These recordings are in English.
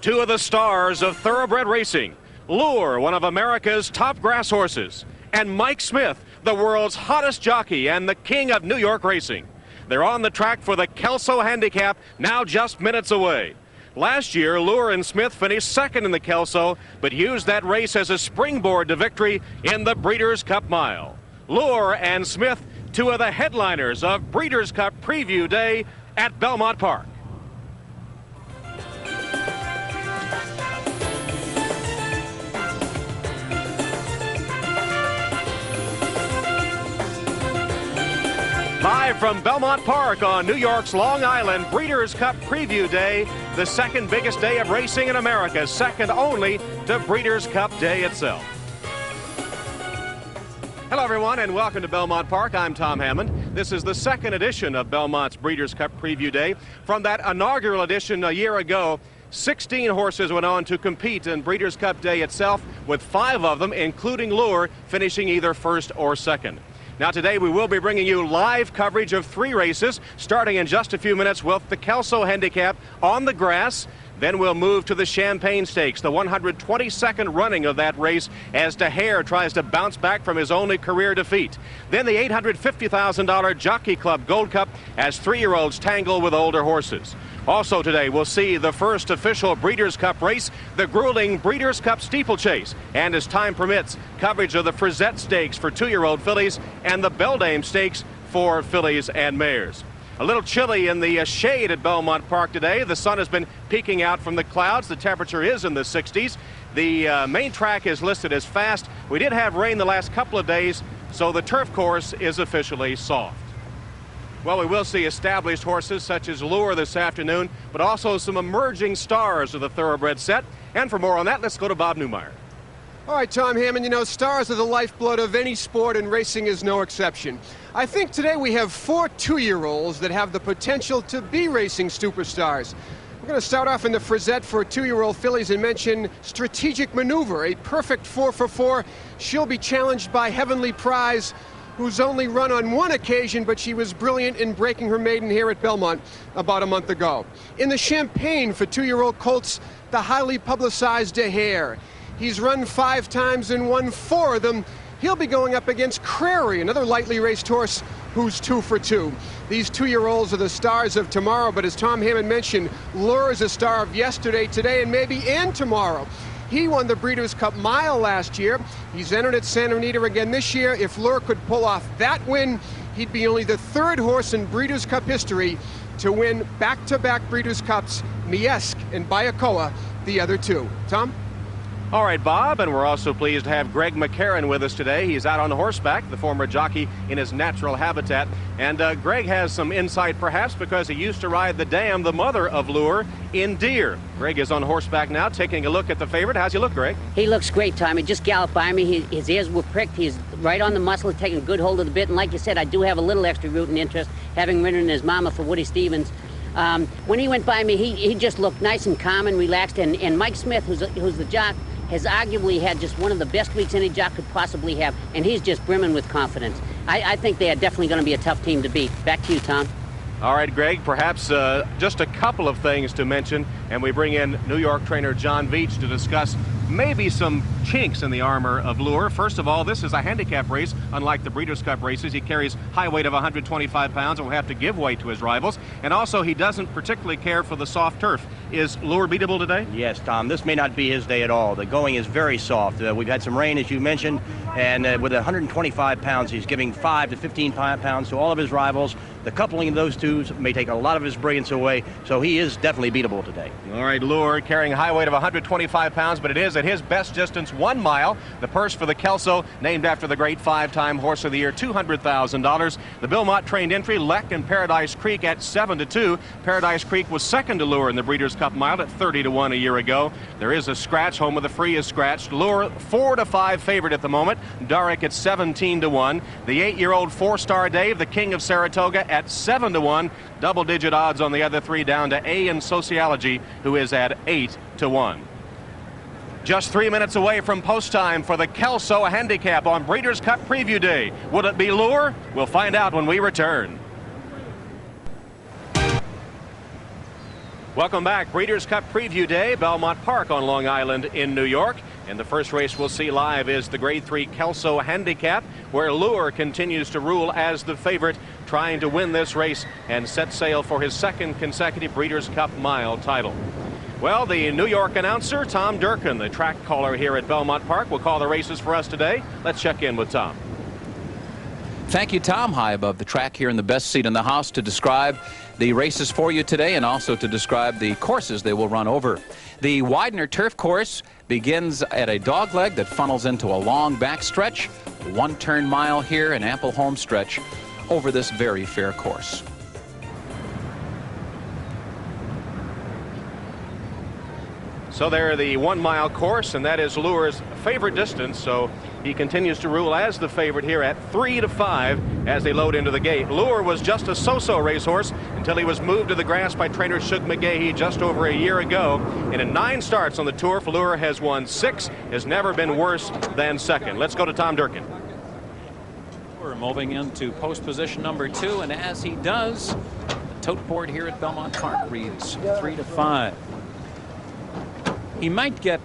Two of the stars of thoroughbred racing, Lure, one of America's top grass horses, and Mike Smith, the world's hottest jockey and the king of New York racing. They're on the track for the Kelso Handicap, now just minutes away. Last year, Lure and Smith finished second in the Kelso, but used that race as a springboard to victory in the Breeders' Cup Mile. Lure and Smith, two of the headliners of Breeders' Cup Preview Day at Belmont Park. Live from Belmont Park on New York's Long Island, Breeders' Cup Preview Day, the second biggest day of racing in America, second only to Breeders' Cup Day itself. Hello, everyone, and welcome to Belmont Park. I'm Tom Hammond. This is the second edition of Belmont's Breeders' Cup Preview Day. From that inaugural edition a year ago, 16 horses went on to compete in Breeders' Cup Day itself, with 5 of them, including Lure, finishing either first or second. Now today we will be bringing you live coverage of 3 races, starting in just a few minutes with the Kelso Handicap on the grass. Then we'll move to the Champagne Stakes, the 122nd running of that race, as Dehere tries to bounce back from his only career defeat. Then the $850,000 Jockey Club Gold Cup as 3-year-olds tangle with older horses. Also today, we'll see the first official Breeders' Cup race, the grueling Breeders' Cup Steeplechase, and as time permits, coverage of the Frizette Stakes for 2-year-old fillies and the Beldame Stakes for fillies and mares. A little chilly in the shade at Belmont Park today. The sun has been peeking out from the clouds. The temperature is in the 60s. The main track is listed as fast. We did have rain the last couple of days, so the turf course is officially soft. Well, we will see established horses such as Lure this afternoon, but also some emerging stars of the thoroughbred set. And for more on that, let's go to Bob Newmeyer. All right, Tom Hammond, you know, stars are the lifeblood of any sport, and racing is no exception. I think today we have 4 2-year-olds that have the potential to be racing superstars. We're going to start off in the Frizette for 2-year-old fillies and mention Strategic Maneuver, a perfect 4 for 4. She'll be challenged by Heavenly Prize, who's only run on 1 occasion, but she was brilliant in breaking her maiden here at Belmont about a month ago. In the Champagne for 2-year-old colts, the highly publicized Dehere. He's run 5 times and won 4 of them. He'll be going up against Crary, another lightly raced horse who's 2 for 2. These 2-year-olds are the stars of tomorrow, but as Tom Hammond mentioned, Lure is a star of yesterday, today, and maybe and tomorrow. He won the Breeders' Cup Mile last year. He's entered at Santa Anita again this year. If Lure could pull off that win, he'd be only the 3rd horse in Breeders' Cup history to win back-to-back Breeders' Cups, Miesk and Bayakoa, the other 2. Tom? All right, Bob, and we're also pleased to have Chris McCarron with us today. He's out on horseback, the former jockey in his natural habitat. And Greg has some insight, perhaps, because he used to ride the Dam, the mother of Lure, in Dehere. Greg is on horseback now, taking a look at the favorite. How's he look, Greg? He looks great, Tom. He just galloped by me. His ears were pricked. He's right on the muscle, taking a good hold of the bit. And like you said, I do have a little extra rooting interest, having ridden his mama for Woody Stevens. When he went by me, he just looked nice and calm and relaxed. And Mike Smith, who's the jock, has arguably had just one of the best weeks any jock could possibly have, and he's just brimming with confidence. I think they are definitely going to be a tough team to beat. Back to you, Tom. All right, Greg, perhaps just a couple of things to mention, and we bring in New York trainer John Veach to discuss maybe some chinks in the armor of Lure. First of all, this is a handicap race. Unlike the Breeders' Cup races, he carries high weight of 125 pounds and will have to give weight to his rivals. And also, he doesn't particularly care for the soft turf. Is Lure beatable today? Yes, Tom. This may not be his day at all. The going is very soft. We've had some rain, as you mentioned, and with 125 pounds, he's giving 5 to 15 pounds to all of his rivals. The coupling of those two may take a lot of his brilliance away, so he is definitely beatable today. All right, Lure carrying a high weight of 125 pounds, but it is at his best distance 1 mile. The purse for the Kelso, named after the great 5-time Horse of the Year, $200,000. The Belmont trained entry, Leck and Paradise Creek at 7-2. Paradise Creek was second to Lure in the Breeders' Cup Mile at 30-1 a year ago. There is a scratch. Home of the Free is scratched. Lure 4-5 favorite at the moment. Darrick at 17-1. The 8-year-old 4-star Dave, the King of Saratoga, at 7-1. Double-digit odds on the other 3 down to A in Sociology, who is at 8-1. Just 3 minutes away from post time for the Kelso Handicap on Breeders' Cup Preview Day. Will it be Lure? We'll find out when we return. Welcome back. Breeders' Cup Preview Day, Belmont Park on Long Island in New York. And the first race we'll see live is the Grade 3 Kelso Handicap, where Lure continues to rule as the favorite, trying to win this race and set sail for his second consecutive Breeders' Cup mile title. Well, the New York announcer, Tom Durkin, the track caller here at Belmont Park, will call the races for us today. Let's check in with Tom. Thank you, Tom. High above the track here in the best seat in the house to describe the races for you today and also to describe the courses they will run over. The Widener Turf Course begins at a dogleg that funnels into a long backstretch, one-turn mile here, an ample home stretch over this very fair course. So there, the 1 mile course, and that is Lure's favorite distance. So he continues to rule as the favorite here at 3 to 5 as they load into the gate. Lure was just a so-so racehorse until he was moved to the grass by trainer Shug McGaughey just over a year ago. And in 9 starts on the tour, Lure has won 6, has never been worse than second. Let's go to Tom Durkin. We're moving into post position number 2, and as he does, the tote board here at Belmont Park reads 3 to 5. He might get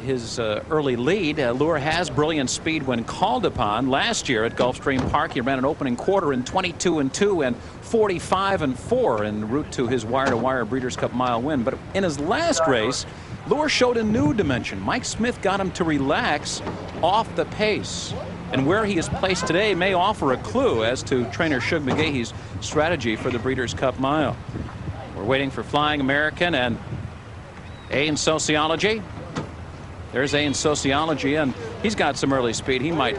his early lead. Lure has brilliant speed when called upon. Last year at Gulfstream Park, he ran an opening quarter in 22-2 and 45-4 en route to his wire-to-wire Breeders' Cup mile win. But in his last race, Lure showed a new dimension. Mike Smith got him to relax off the pace. And where he is placed today may offer a clue as to trainer Shug McGaughey's strategy for the Breeders' Cup mile. We're waiting for Flying American and A in Sociology. There's A in Sociology, and he's got some early speed. He might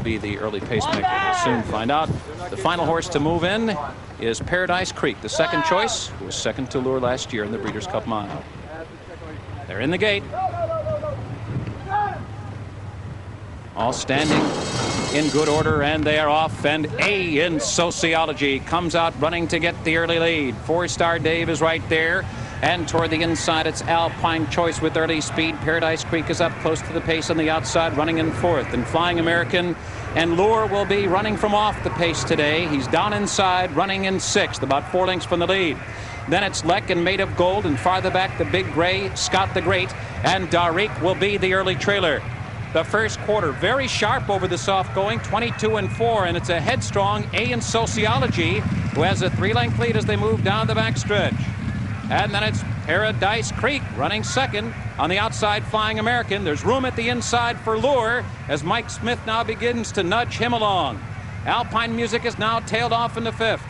be the early pacemaker. We'll soon find out. The final horse to move in is Paradise Creek, the second choice, who was second to Lure last year in the Breeders' Cup mile. They're in the gate. All standing in good order, and they are off, and A in Sociology comes out running to get the early lead. 4-Star Dave is right there. And toward the inside, it's Alpine Choice with early speed. Paradise Creek is up close to the pace on the outside, running in 4th. And Flying American and Lure will be running from off the pace today. He's down inside, running in 6th, about 4 lengths from the lead. Then it's Leck and Made of Gold, and farther back, the Big Gray, Scott the Great, and Darik will be the early trailer. The first quarter very sharp over the soft going, 22-4, and it's a headstrong A in Sociology, who has a 3-length lead as they move down the backstretch. And then it's Paradise Creek running second. On the outside, Flying American. There's room at the inside for Lure as Mike Smith now begins to nudge him along. Alpine Music is now tailed off into 5th.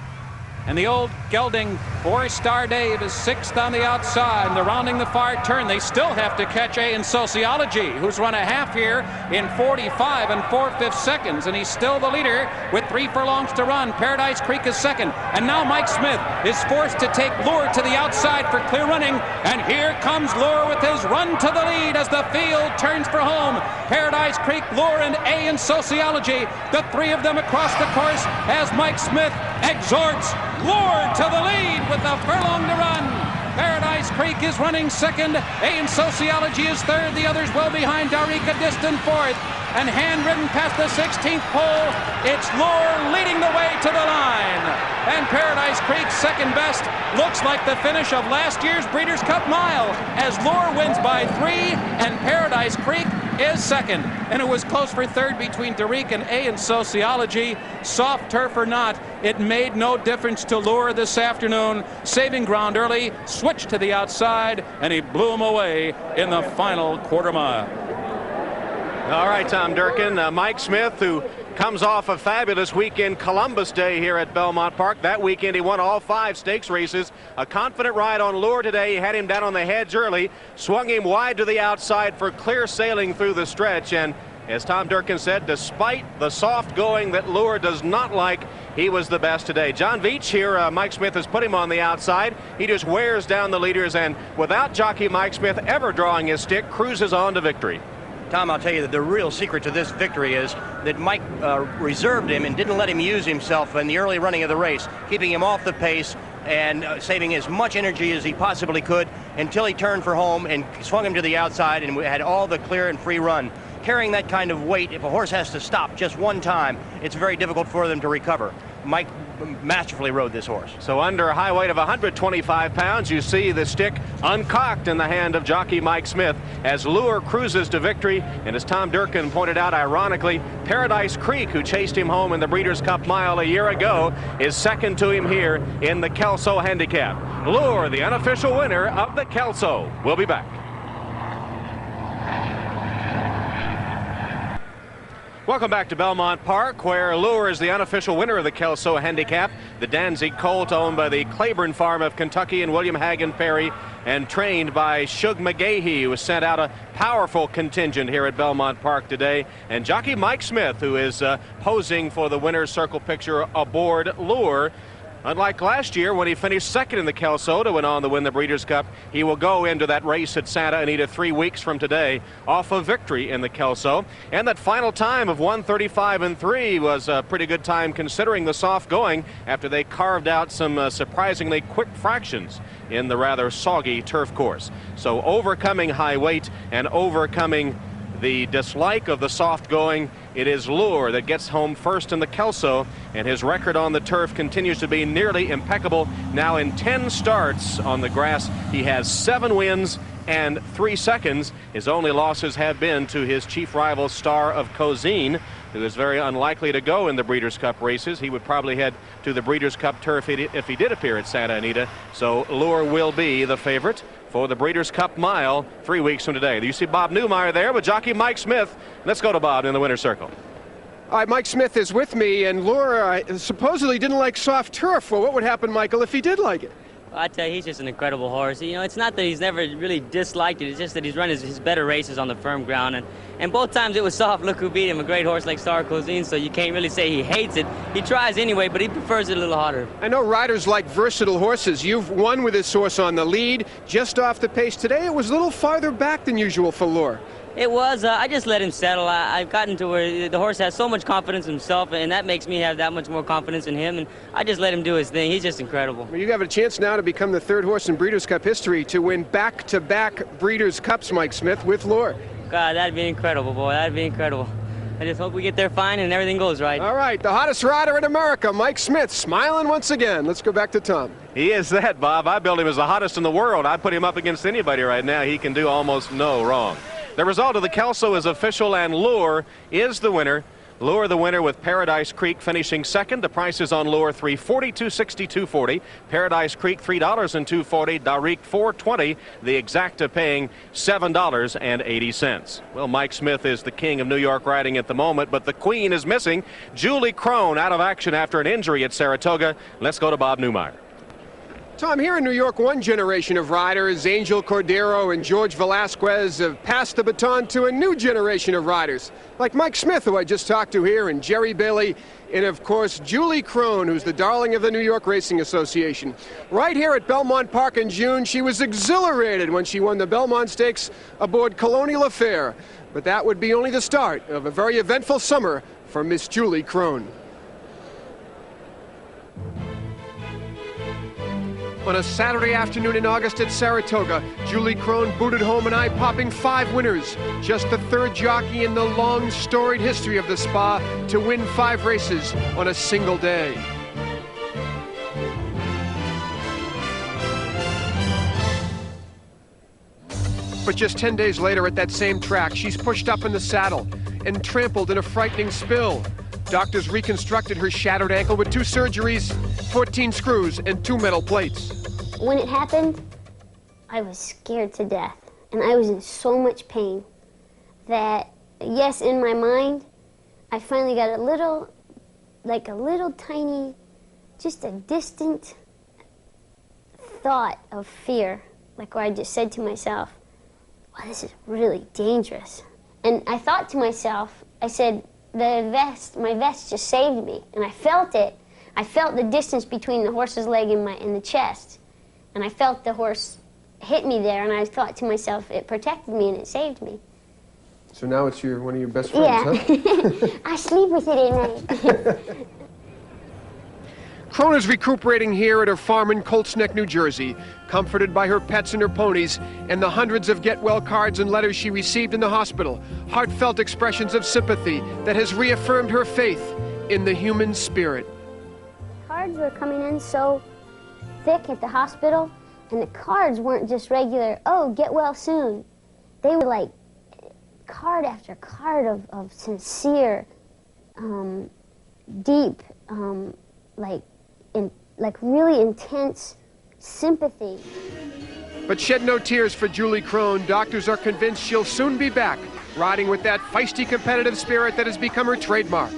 And the old gelding 4-Star Dave is 6th on the outside. And they're rounding the far turn. They still have to catch A in Sociology, who's run a half here in 45 and 4/5 seconds. And he's still the leader with 3 furlongs to run. Paradise Creek is second. And now Mike Smith is forced to take Lure to the outside for clear running. And here comes Lure with his run to the lead as the field turns for home. Paradise Creek, Lure, and A in Sociology. The 3 of them across the course as Mike Smith exhorts Lure to the lead with a furlong to run. Paradise Creek is running second. A in Sociology is third. The others well behind. Darika distant 4th. And handridden past the 16th pole, it's Lure leading the way to the line. And Paradise Creek, second best, looks like the finish of last year's Breeders' Cup mile as Lure wins by 3 and Paradise Creek is second. And it was close for third between Darik and A in Sociology. Soft turf or not, it made no difference to Lure this afternoon. Saving ground early, switched to the outside, and he blew him away in the final quarter mile. All right, Tom Durkin. Mike Smith, who comes off a fabulous weekend, Columbus Day here at Belmont Park. That weekend he won all 5 stakes races. A confident ride on Lure today. He had him down on the hedge early, swung him wide to the outside for clear sailing through the stretch. And as Tom Durkin said, despite the soft going that Lure does not like, he was the best today. John Veach here, Mike Smith has put him on the outside. He just wears down the leaders, and without jockey Mike Smith ever drawing his stick, cruises on to victory. Tom, I'll tell you that the real secret to this victory is that Mike reserved him and didn't let him use himself in the early running of the race, keeping him off the pace and saving as much energy as he possibly could until he turned for home and swung him to the outside and had all the clear and free run. Carrying that kind of weight, if a horse has to stop just one time, it's very difficult for them to recover. Mike masterfully rode this horse. So under a high weight of 125 pounds, you see the stick uncocked in the hand of jockey Mike Smith as Lure cruises to victory. And as Tom Durkin pointed out, ironically, Paradise Creek, who chased him home in the Breeders' Cup Mile a year ago, is second to him here in the Kelso Handicap. Lure, the unofficial winner of the Kelso. We'll be back. Welcome back to Belmont Park, where Lure is the unofficial winner of the Kelso Handicap. The Danzig colt, owned by the Claiborne Farm of Kentucky and William Hagen Perry, and trained by Shug McGaughey, who has sent out a powerful contingent here at Belmont Park today. And jockey Mike Smith, who is posing for the winner's circle picture aboard Lure. Unlike last year when he finished second in the Kelso to went on to win the Breeders' Cup, he will go into that race at Santa Anita 3 weeks from today off a victory in the Kelso. And that final time of 1:35.3 was a pretty good time considering the soft going after they carved out some surprisingly quick fractions in the rather soggy turf course. So overcoming high weight and overcoming the dislike of the soft going, it is Lure that gets home first in the Kelso, and his record on the turf continues to be nearly impeccable. Now in 10 starts on the grass, he has 7 wins and 3 seconds. His only losses have been to his chief rival Star of Cozine, who is very unlikely to go in the Breeders' Cup races. He would probably head to the Breeders' Cup turf if he did appear at Santa Anita. So Lure will be the favorite for the Breeders' Cup Mile 3 weeks from today. You see Bob Newmeyer there with jockey Mike Smith. Let's go to Bob in the winner's circle. All right, Mike Smith is with me, and Lure supposedly didn't like soft turf. Well, what would happen, Michael, if he did like it? Well, I tell you, he's just an incredible horse. You know, it's not that he's never really disliked it. It's just that he's run his better races on the firm ground. And both times it was soft. Look who beat him, a great horse like Star Cozine, so you can't really say he hates it. He tries anyway, but he prefers it a little harder. I know riders like versatile horses. You've won with this horse on the lead, just off the pace. Today it was a little farther back than usual for Lure. It was. I just let him settle. I've gotten to where the horse has so much confidence in himself, and that makes me have that much more confidence in him, and I just let him do his thing. He's just incredible. Well, you have a chance now to become the 3rd horse in Breeders' Cup history to win back-to-back Breeders' Cups, Mike Smith, with Lure. God, that'd be incredible, boy. That'd be incredible. I just hope we get there fine and everything goes right. All right, the hottest rider in America, Mike Smith, smiling once again. Let's go back to Tom. He is that, Bob. I built him as the hottest in the world. I'd put him up against anybody right now. He can do almost no wrong. The result of the Kelso is official, and Lure is the winner. Lure the winner with Paradise Creek finishing second. The prices on Lure $340, $260, $240. Paradise Creek $3 $240. Darik $420. The exacta paying $7.80. Well, Mike Smith is the king of New York riding at the moment, but the queen is missing. Julie Crone out of action after an injury at Saratoga. Let's go to Bob Newmeyer. Tom, here in New York, one generation of riders, Angel Cordero and George Velasquez, have passed the baton to a new generation of riders, like Mike Smith, who I just talked to here, and Jerry Bailey, and of course, Julie Crone, who's the darling of the New York Racing Association. Right here at Belmont Park in June, she was exhilarated when she won the Belmont Stakes aboard Colonial Affair. But that would be only the start of a very eventful summer for Miss Julie Crone. On a Saturday afternoon in August at Saratoga, Julie Crone booted home an eye-popping 5 winners, just the 3rd jockey in the long, storied history of the Spa to win 5 races on a single day. But just 10 days later at that same track, she's pushed up in the saddle and trampled in a frightening spill. Doctors reconstructed her shattered ankle with 2 surgeries, 14 screws, and 2 metal plates. When it happened, I was scared to death, and I was in so much pain that, yes, in my mind, I finally got a little tiny, just a distant thought of fear, like where I just said to myself, wow, this is really dangerous. And I thought to myself, I said, my vest just saved me, and I felt it. I felt the distance between the horse's leg and the chest, and I felt the horse hit me there, and I thought to myself, it protected me and it saved me. So now it's one of your best friends, yeah. huh? I sleep with it at night. Crone is recuperating here at her farm in Colts Neck, New Jersey, comforted by her pets and her ponies and the hundreds of get-well cards and letters she received in the hospital, heartfelt expressions of sympathy that has reaffirmed her faith in the human spirit. Hard cards were coming in so thick at the hospital, and the cards weren't just regular, oh, get well soon. They were like card after card of sincere, deep, like really intense sympathy. But shed no tears for Julie Crone. Doctors are convinced she'll soon be back, riding with that feisty competitive spirit that has become her trademark.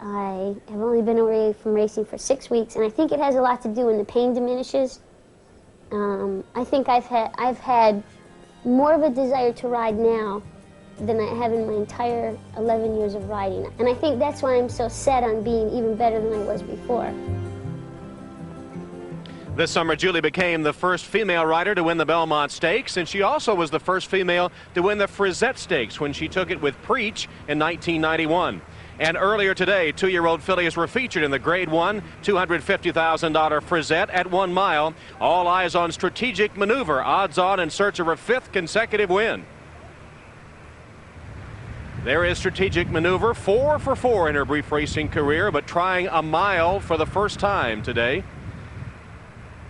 I have only been away from racing for 6 weeks, and I think it has a lot to do when the pain diminishes. I think I've had more of a desire to ride now than I have in my entire 11 years of riding. And I think that's why I'm so set on being even better than I was before. This summer, Julie became the first female rider to win the Belmont Stakes, and she also was the first female to win the Frizette Stakes when she took it with Preach in 1991. And earlier today, 2-year-old fillies were featured in the Grade 1 $250,000 Frizette at 1 mile. All eyes on Strategic Maneuver, odds on in search of her 5th consecutive win. There is Strategic Maneuver, 4 for 4 in her brief racing career, but trying a mile for the first time today.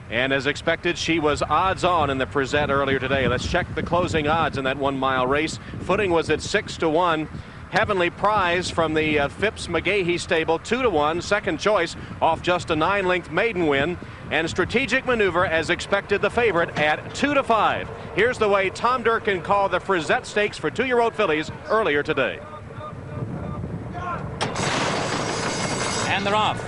And as expected, she was odds on in the Frizette earlier today. Let's check the closing odds in that 1 mile race. Footing was at 6-1. Heavenly Prize from the Phipps McGaughey stable, 2-1. Second choice off just a 9-length maiden win. And Strategic Maneuver, as expected, the favorite at 2-5. Here's the way Tom Durkin called the Frizette Stakes for 2-year-old fillies earlier today. And they're off.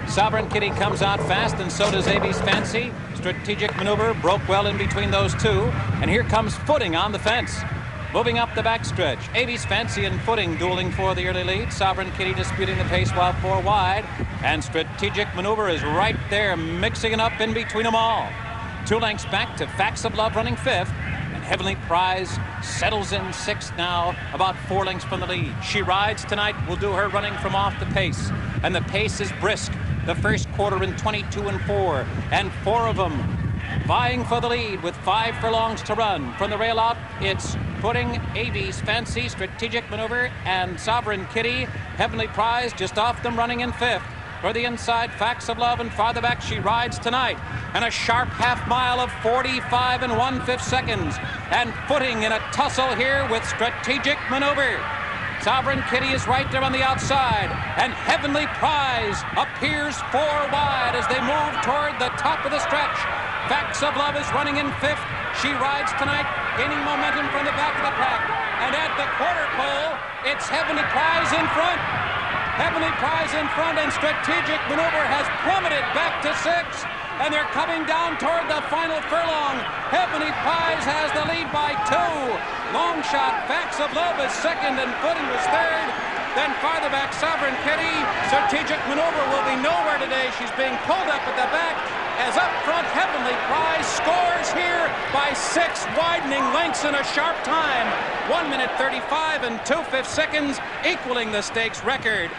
Sovereign Kitty comes out fast, and so does AB's Fancy. Strategic Maneuver broke well in between those two. And here comes Footing on the fence. Moving up the backstretch, AB's Fancy and Footing dueling for the early lead. Sovereign Kitty disputing the pace while 4 wide. And Strategic Maneuver is right there, mixing it up in between them all. 2 lengths back to Facts of Love running 5th. And Heavenly Prize settles in 6th now, about 4 lengths from the lead. She rides tonight, will do her running from off the pace. And the pace is brisk. The first quarter in 22-4. And 4 of them vying for the lead with 5 furlongs to run. From the rail out, it's Footing, AB's Fancy, Strategic Maneuver, and Sovereign Kitty. Heavenly Prize just off them running in 5th. For the inside, Facts of Love, and farther back she rides tonight. And a sharp half mile of 45 1/5 seconds. And Footing in a tussle here with Strategic Maneuver. Sovereign Kitty is right there on the outside, and Heavenly Prize appears 4 wide as they move toward the top of the stretch. Facts of Love is running in 5th. She rides tonight, gaining momentum from the back of the pack. And at the quarter pole, it's Heavenly Prize in front. Heavenly Prize in front, and Strategic Maneuver has plummeted back to 6. And they're coming down toward the final furlong. Heavenly Prize has the lead by 2. Longshot, Facts of Love is 2nd, and Footing was 3rd. Then farther back, Sovereign Kitty. Strategic Maneuver will be nowhere today. She's being pulled up at the back. As up front, Heavenly Prize scores here by 6 widening lengths in a sharp time. 1 minute 35 2/5 seconds, equaling the stakes record.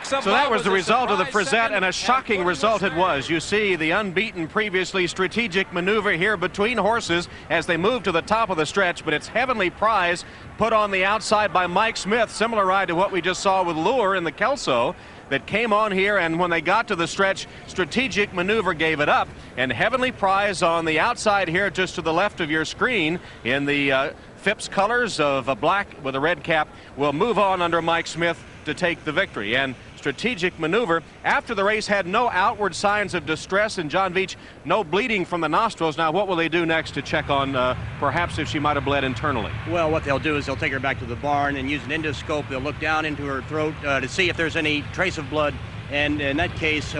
So that was the result of the Frizette, and a shocking result it was. You see the unbeaten previously Strategic Maneuver here between horses as they move to the top of the stretch, but it's Heavenly Prize put on the outside by Mike Smith, similar ride to what we just saw with Lure in the Kelso, that came on here, and when they got to the stretch, Strategic Maneuver gave it up, and Heavenly Prize on the outside here just to the left of your screen in the Phipps colors of a black with a red cap will move on under Mike Smith to take the victory. And Strategic Maneuver, after the race, had no outward signs of distress, and John Veach, no bleeding from the nostrils. Now, what will they do next to check on perhaps if she might have bled internally? Well, what they'll do is they'll take her back to the barn and use an endoscope. They'll look down into her throat to see if there's any trace of blood. And in that case,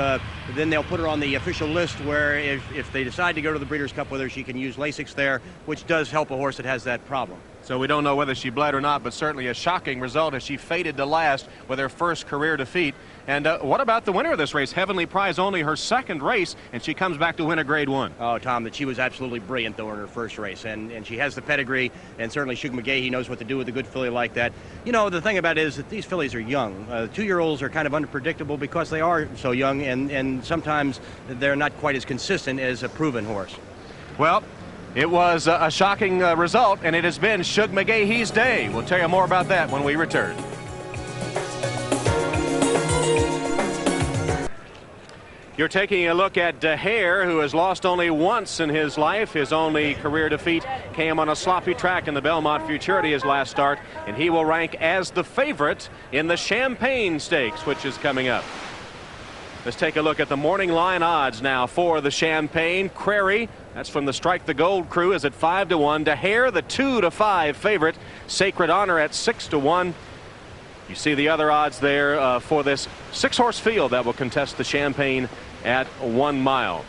then they'll put her on the official list where if they decide to go to the Breeders' Cup with her, she can use Lasix there, which does help a horse that has that problem. So we don't know whether she bled or not, but certainly a shocking result as she faded to last with her first career defeat. And what about the winner of this race? Heavenly Prize, only her 2nd race, and she comes back to win a Grade 1. Oh, Tom, that she was absolutely brilliant, though, in her first race. And she has the pedigree, and certainly Shug McGaughey knows what to do with a good filly like that. You know, the thing about it is that these fillies are young. 2-year-olds are kind of unpredictable because they are so young, and sometimes they're not quite as consistent as a proven horse. Well, it was a shocking result, and it has been Shug McGaughey's day. We'll tell you more about that when we return. You're taking a look at Dehere, who has lost only once in his life. His only career defeat came on a sloppy track in the Belmont Futurity, his last start, and he will rank as the favorite in the Champagne Stakes, which is coming up. Let's take a look at the morning line odds now for the Champagne. Crary, that's from the Strike the Gold crew, is at 5-1. Dehere, the 2-5 favorite. Sacred Honor at 6-1. You see the other odds there for this 6-horse field that will contest the Champagne at 1 mile.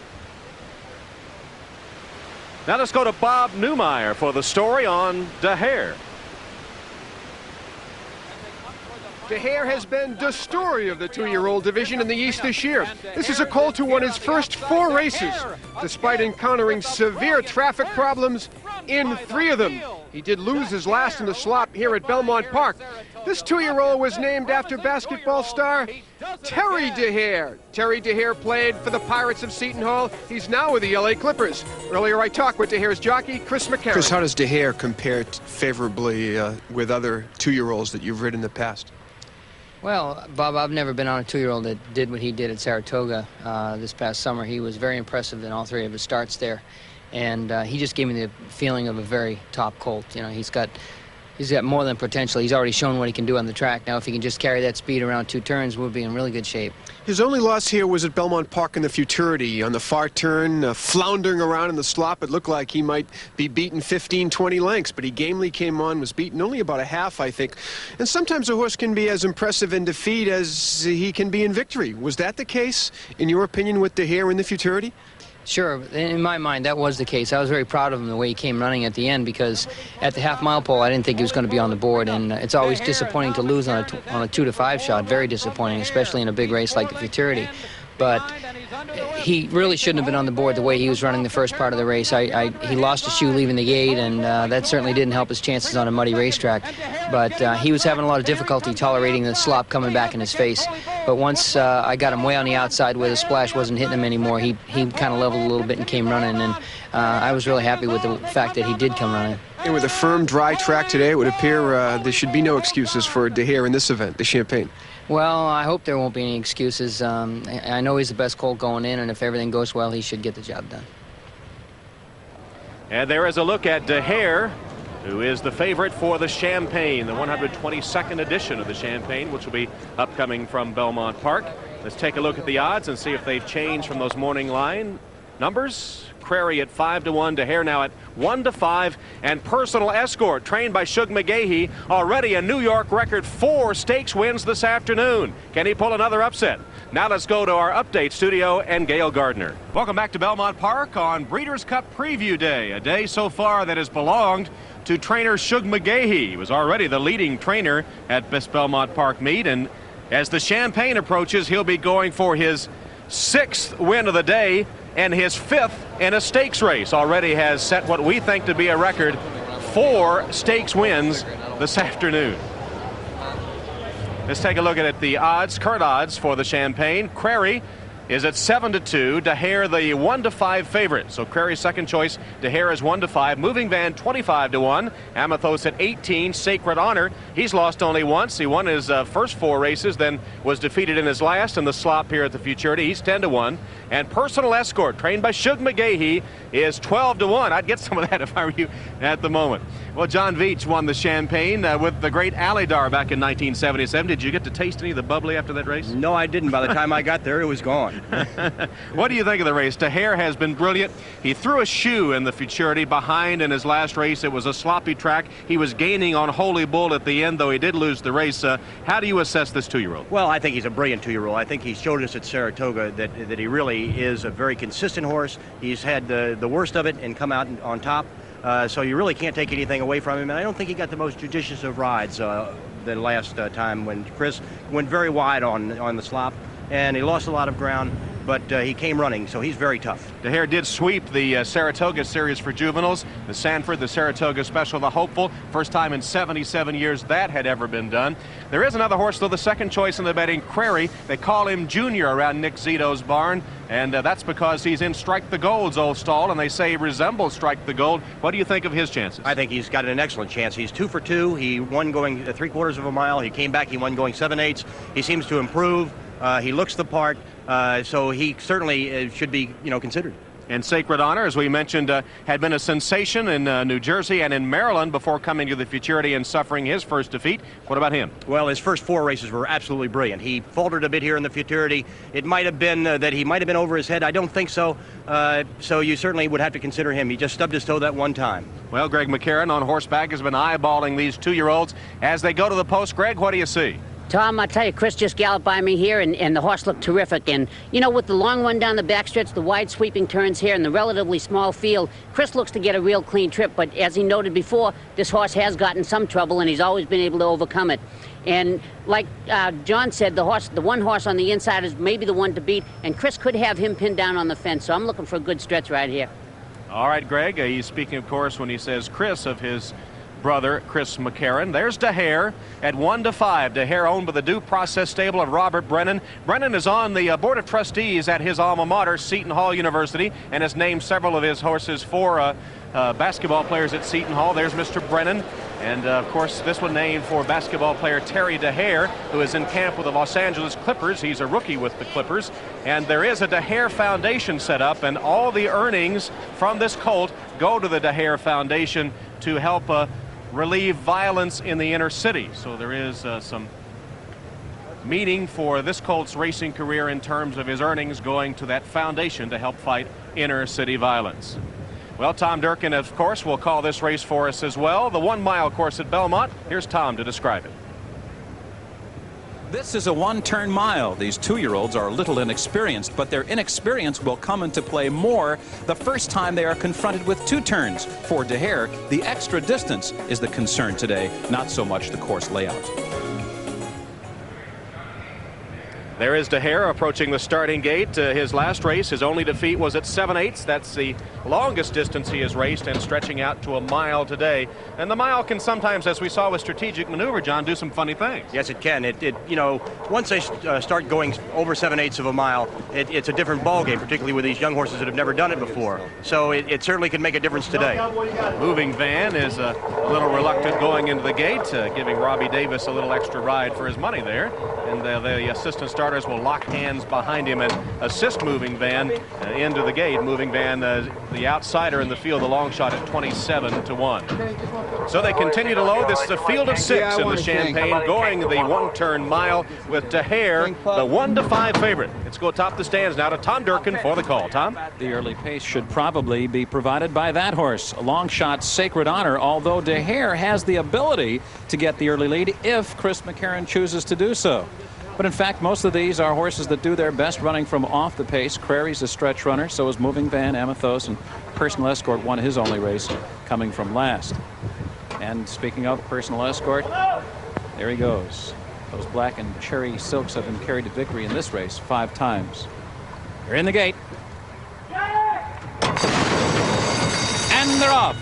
Now let's go to Bob Newmeyer for the story on Dehere. Dehere has been the story of the 2-year-old division in the East this year. This is a colt who won his first 4 races, despite encountering severe traffic problems in 3 of them. He did lose his last in the slop here at Belmont Park. This 2-year-old was named after basketball star Terry Dehere. Terry Dehere played for the Pirates of Seton Hall. He's now with the LA Clippers. Earlier I talked with Dehere's jockey, Chris McCarron. Chris, how does Dehere compare favorably with other 2-year-olds that you've ridden in the past? Well, Bob, I've never been on a 2-year-old that did what he did at Saratoga this past summer. He was very impressive in all 3 of his starts there. And he just gave me the feeling of a very top colt. You know, he's got more than potential. He's already shown what he can do on the track. Now, if he can just carry that speed around 2 turns, we'll be in really good shape. His only loss here was at Belmont Park in the Futurity. On the far turn, floundering around in the slop, it looked like he might be beaten 15, 20 lengths, but he gamely came on, was beaten only about a half, I think. And sometimes a horse can be as impressive in defeat as he can be in victory. Was that the case, in your opinion, with Dehere in the Futurity? Sure, in my mind, that was the case. I was very proud of him the way he came running at the end, because at the half-mile pole, I didn't think he was going to be on the board, and it's always disappointing to lose on a 2-5 shot. Very disappointing, especially in a big race like the Futurity. But he really shouldn't have been on the board the way he was running the first part of the race. He lost a shoe leaving the gate, and that certainly didn't help his chances on a muddy racetrack. But he was having a lot of difficulty tolerating the slop coming back in his face. But once I got him way on the outside where the splash wasn't hitting him anymore, he kind of leveled a little bit and came running. And I was really happy with the fact that he did come running. And with a firm, dry track today, it would appear there should be no excuses for Dehere in this event, the Champagne. Well, I hope there won't be any excuses. I know he's the best colt going in, and if everything goes well, he should get the job done. And there is a look at Dehere, who is the favorite for the Champagne, the 122nd edition of the Champagne, which will be upcoming from Belmont Park. Let's take a look at the odds and see if they've changed from those morning line numbers. Crary at 5-1, Dehere now at 1-5, and Personal Escort, trained by Shug McGaughey, already a New York record 4 stakes wins this afternoon. Can he pull another upset? Now let's go to our update studio and Gail Gardner. Welcome back to Belmont Park on Breeders' Cup Preview Day, a day so far that has belonged to trainer Shug McGaughey. He was already the leading trainer at this Belmont Park meet, and as the Champagne approaches, he'll be going for his 6th win of the day and his 5th in a stakes race. Already has set what we think to be a record 4 stakes wins this afternoon. Let's take a look at the odds, current odds for the Champagne. Crary is at 7-2, Dehere the 1-5 favorite. So Crary's second choice, Dehere is 1-5. Moving Van 25-1, Amathos at 18, Sacred Honor. He's lost only once. He won his first 4 races, then was defeated in his last in the slop here at the Futurity. He's 10-1. And Personal Escort, trained by Shug McGaughey, is 12-1. I'd get some of that if I were you at the moment. Well, John Veach won the Champagne with the great Alydar back in 1977. Did you get to taste any of the bubbly after that race? No, I didn't. By the time I got there, it was gone. What do you think of the race? Dehere has been brilliant. He threw a shoe in the Futurity behind in his last race. It was a sloppy track. He was gaining on Holy Bull at the end, though he did lose the race. How do you assess this 2-year-old? Well, I think he's a brilliant 2-year-old. I think he showed us at Saratoga that he really is a very consistent horse. He's had the worst of it and come out on top. So you really can't take anything away from him. And I don't think he got the most judicious of rides the last time when Chris went very wide on the slop. And he lost a lot of ground, but he came running, so he's very tough. Dehere did sweep the Saratoga Series for juveniles, the Sanford, the Saratoga Special, the Hopeful. First time in 77 years that had ever been done. There is another horse, though, the second choice in the betting, Crary. They call him Junior around Nick Zito's barn, and that's because he's in Strike the Gold's old stall, and they say he resembles Strike the Gold. What do you think of his chances? I think he's got an excellent chance. He's 2 for 2. He won going 3/4 of a mile. He came back. He won going 7/8. He seems to improve. He looks the part, so he certainly should be, considered. And Sacred Honor, as we mentioned, had been a sensation in New Jersey and in Maryland before coming to the Futurity and suffering his first defeat. What about him? Well, his first 4 races were absolutely brilliant. He faltered a bit here in the Futurity. It might have been that he might have been over his head. I don't think so. So you certainly would have to consider him. He just stubbed his toe that one time. Well, Greg McCarron on horseback has been eyeballing these 2-year-olds as they go to the post. Greg, what do you see? Tom, I tell you, Chris just galloped by me here, and the horse looked terrific. And, with the long run down the backstretch, the wide sweeping turns here, and the relatively small field, Chris looks to get a real clean trip. But as he noted before, this horse has gotten some trouble, and he's always been able to overcome it. And like John said, the one horse on the inside is maybe the one to beat, and Chris could have him pinned down on the fence. So I'm looking for a good stretch right here. All right, Greg, he's speaking, of course, when he says Chris of his brother, Chris McCarron. There's Dehere at 1-5. Dehere owned by the Due Process stable of Robert Brennan. Brennan is on the Board of Trustees at his alma mater, Seton Hall University, and has named several of his horses for basketball players at Seton Hall. There's Mr. Brennan. And, of course, this one named for basketball player Terry Dehere, who is in camp with the Los Angeles Clippers. He's a rookie with the Clippers. And there is a Dehere Foundation set up, and all the earnings from this colt go to the Dehere Foundation to help relieve violence in the inner city. So there is some meaning for this colt's racing career in terms of his earnings going to that foundation to help fight inner city violence. Well, Tom Durkin, of course, will call this race for us as well. The 1-mile course at Belmont. Here's Tom to describe it. This is a 1-turn mile. These 2-year-olds are a little inexperienced, but their inexperience will come into play more the first time they are confronted with 2 turns. For Dehere, the extra distance is the concern today, not so much the course layout. There is Dehere approaching the starting gate. His last race, his only defeat was at 7/8. That's the longest distance he has raced, and stretching out to a mile today. And the mile can sometimes, as we saw with strategic maneuver, John, do some funny things. Yes, it can. Once they start going over 7/8 of a mile, it's a different ballgame, particularly with these young horses that have never done it before. So it certainly can make a difference today. Moving Van is a little reluctant going into the gate, giving Robbie Davis a little extra ride for his money there. And the assistant starters will lock hands behind him and assist Moving Van into the gate. Moving Van, the outsider in the field, the long shot at 27-1. So they continue to load. This is a field of 6 in the Champagne, going the 1-turn mile with Dehere, the 1-5 favorite. Let's go top the stands now to Tom Durkin for the call. Tom? The early pace should probably be provided by that horse, long shot Sacred Honor, although Dehere has the ability to get the early lead if Chris McCarron chooses to do so. But in fact, most of these are horses that do their best running from off the pace. Prairie's a stretch runner, so is Moving Van, Amathos, and Personal Escort won his only race coming from last. And speaking of Personal Escort, there he goes. Those black and cherry silks have been carried to victory in this race 5 times. They're in the gate. And they're off.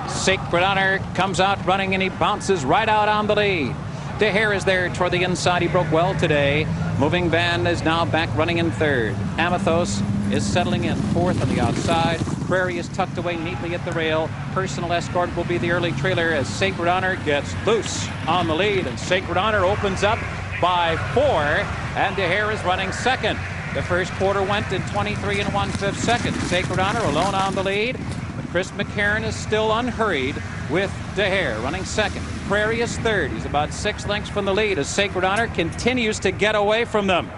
Sacred Honor comes out running, and he bounces right out on the lead. Dehere is there toward the inside. He broke well today. Moving Van is now back running in 3rd. Amathos is settling in 4th on the outside. Prairie is tucked away neatly at the rail. Personal Escort will be the early trailer as Sacred Honor gets loose on the lead, and Sacred Honor opens up by 4, and Dehere is running 2nd. The first quarter went in 23 1/5 seconds. Sacred Honor alone on the lead, but Chris McCarron is still unhurried with Dehere running 2nd. Prairie is 3rd. He's about 6 lengths from the lead as Sacred Honor continues to get away from them.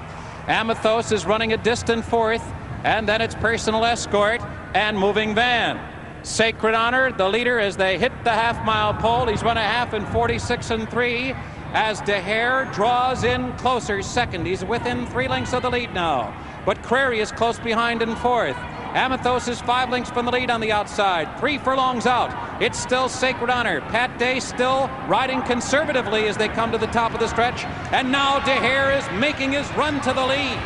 Amathos is running a distant 4th, and then it's Personal Escort and Moving Van. Sacred Honor, the leader, as they hit the half-mile pole. He's run a half in 46 3 as Dehere draws in closer 2nd. He's within 3 lengths of the lead now, but Prairie is close behind in 4th. Amathos is 5 lengths from the lead on the outside. 3 furlongs out. It's still Sacred Honor. Pat Day still riding conservatively as they come to the top of the stretch. And now Dehere is making his run to the lead.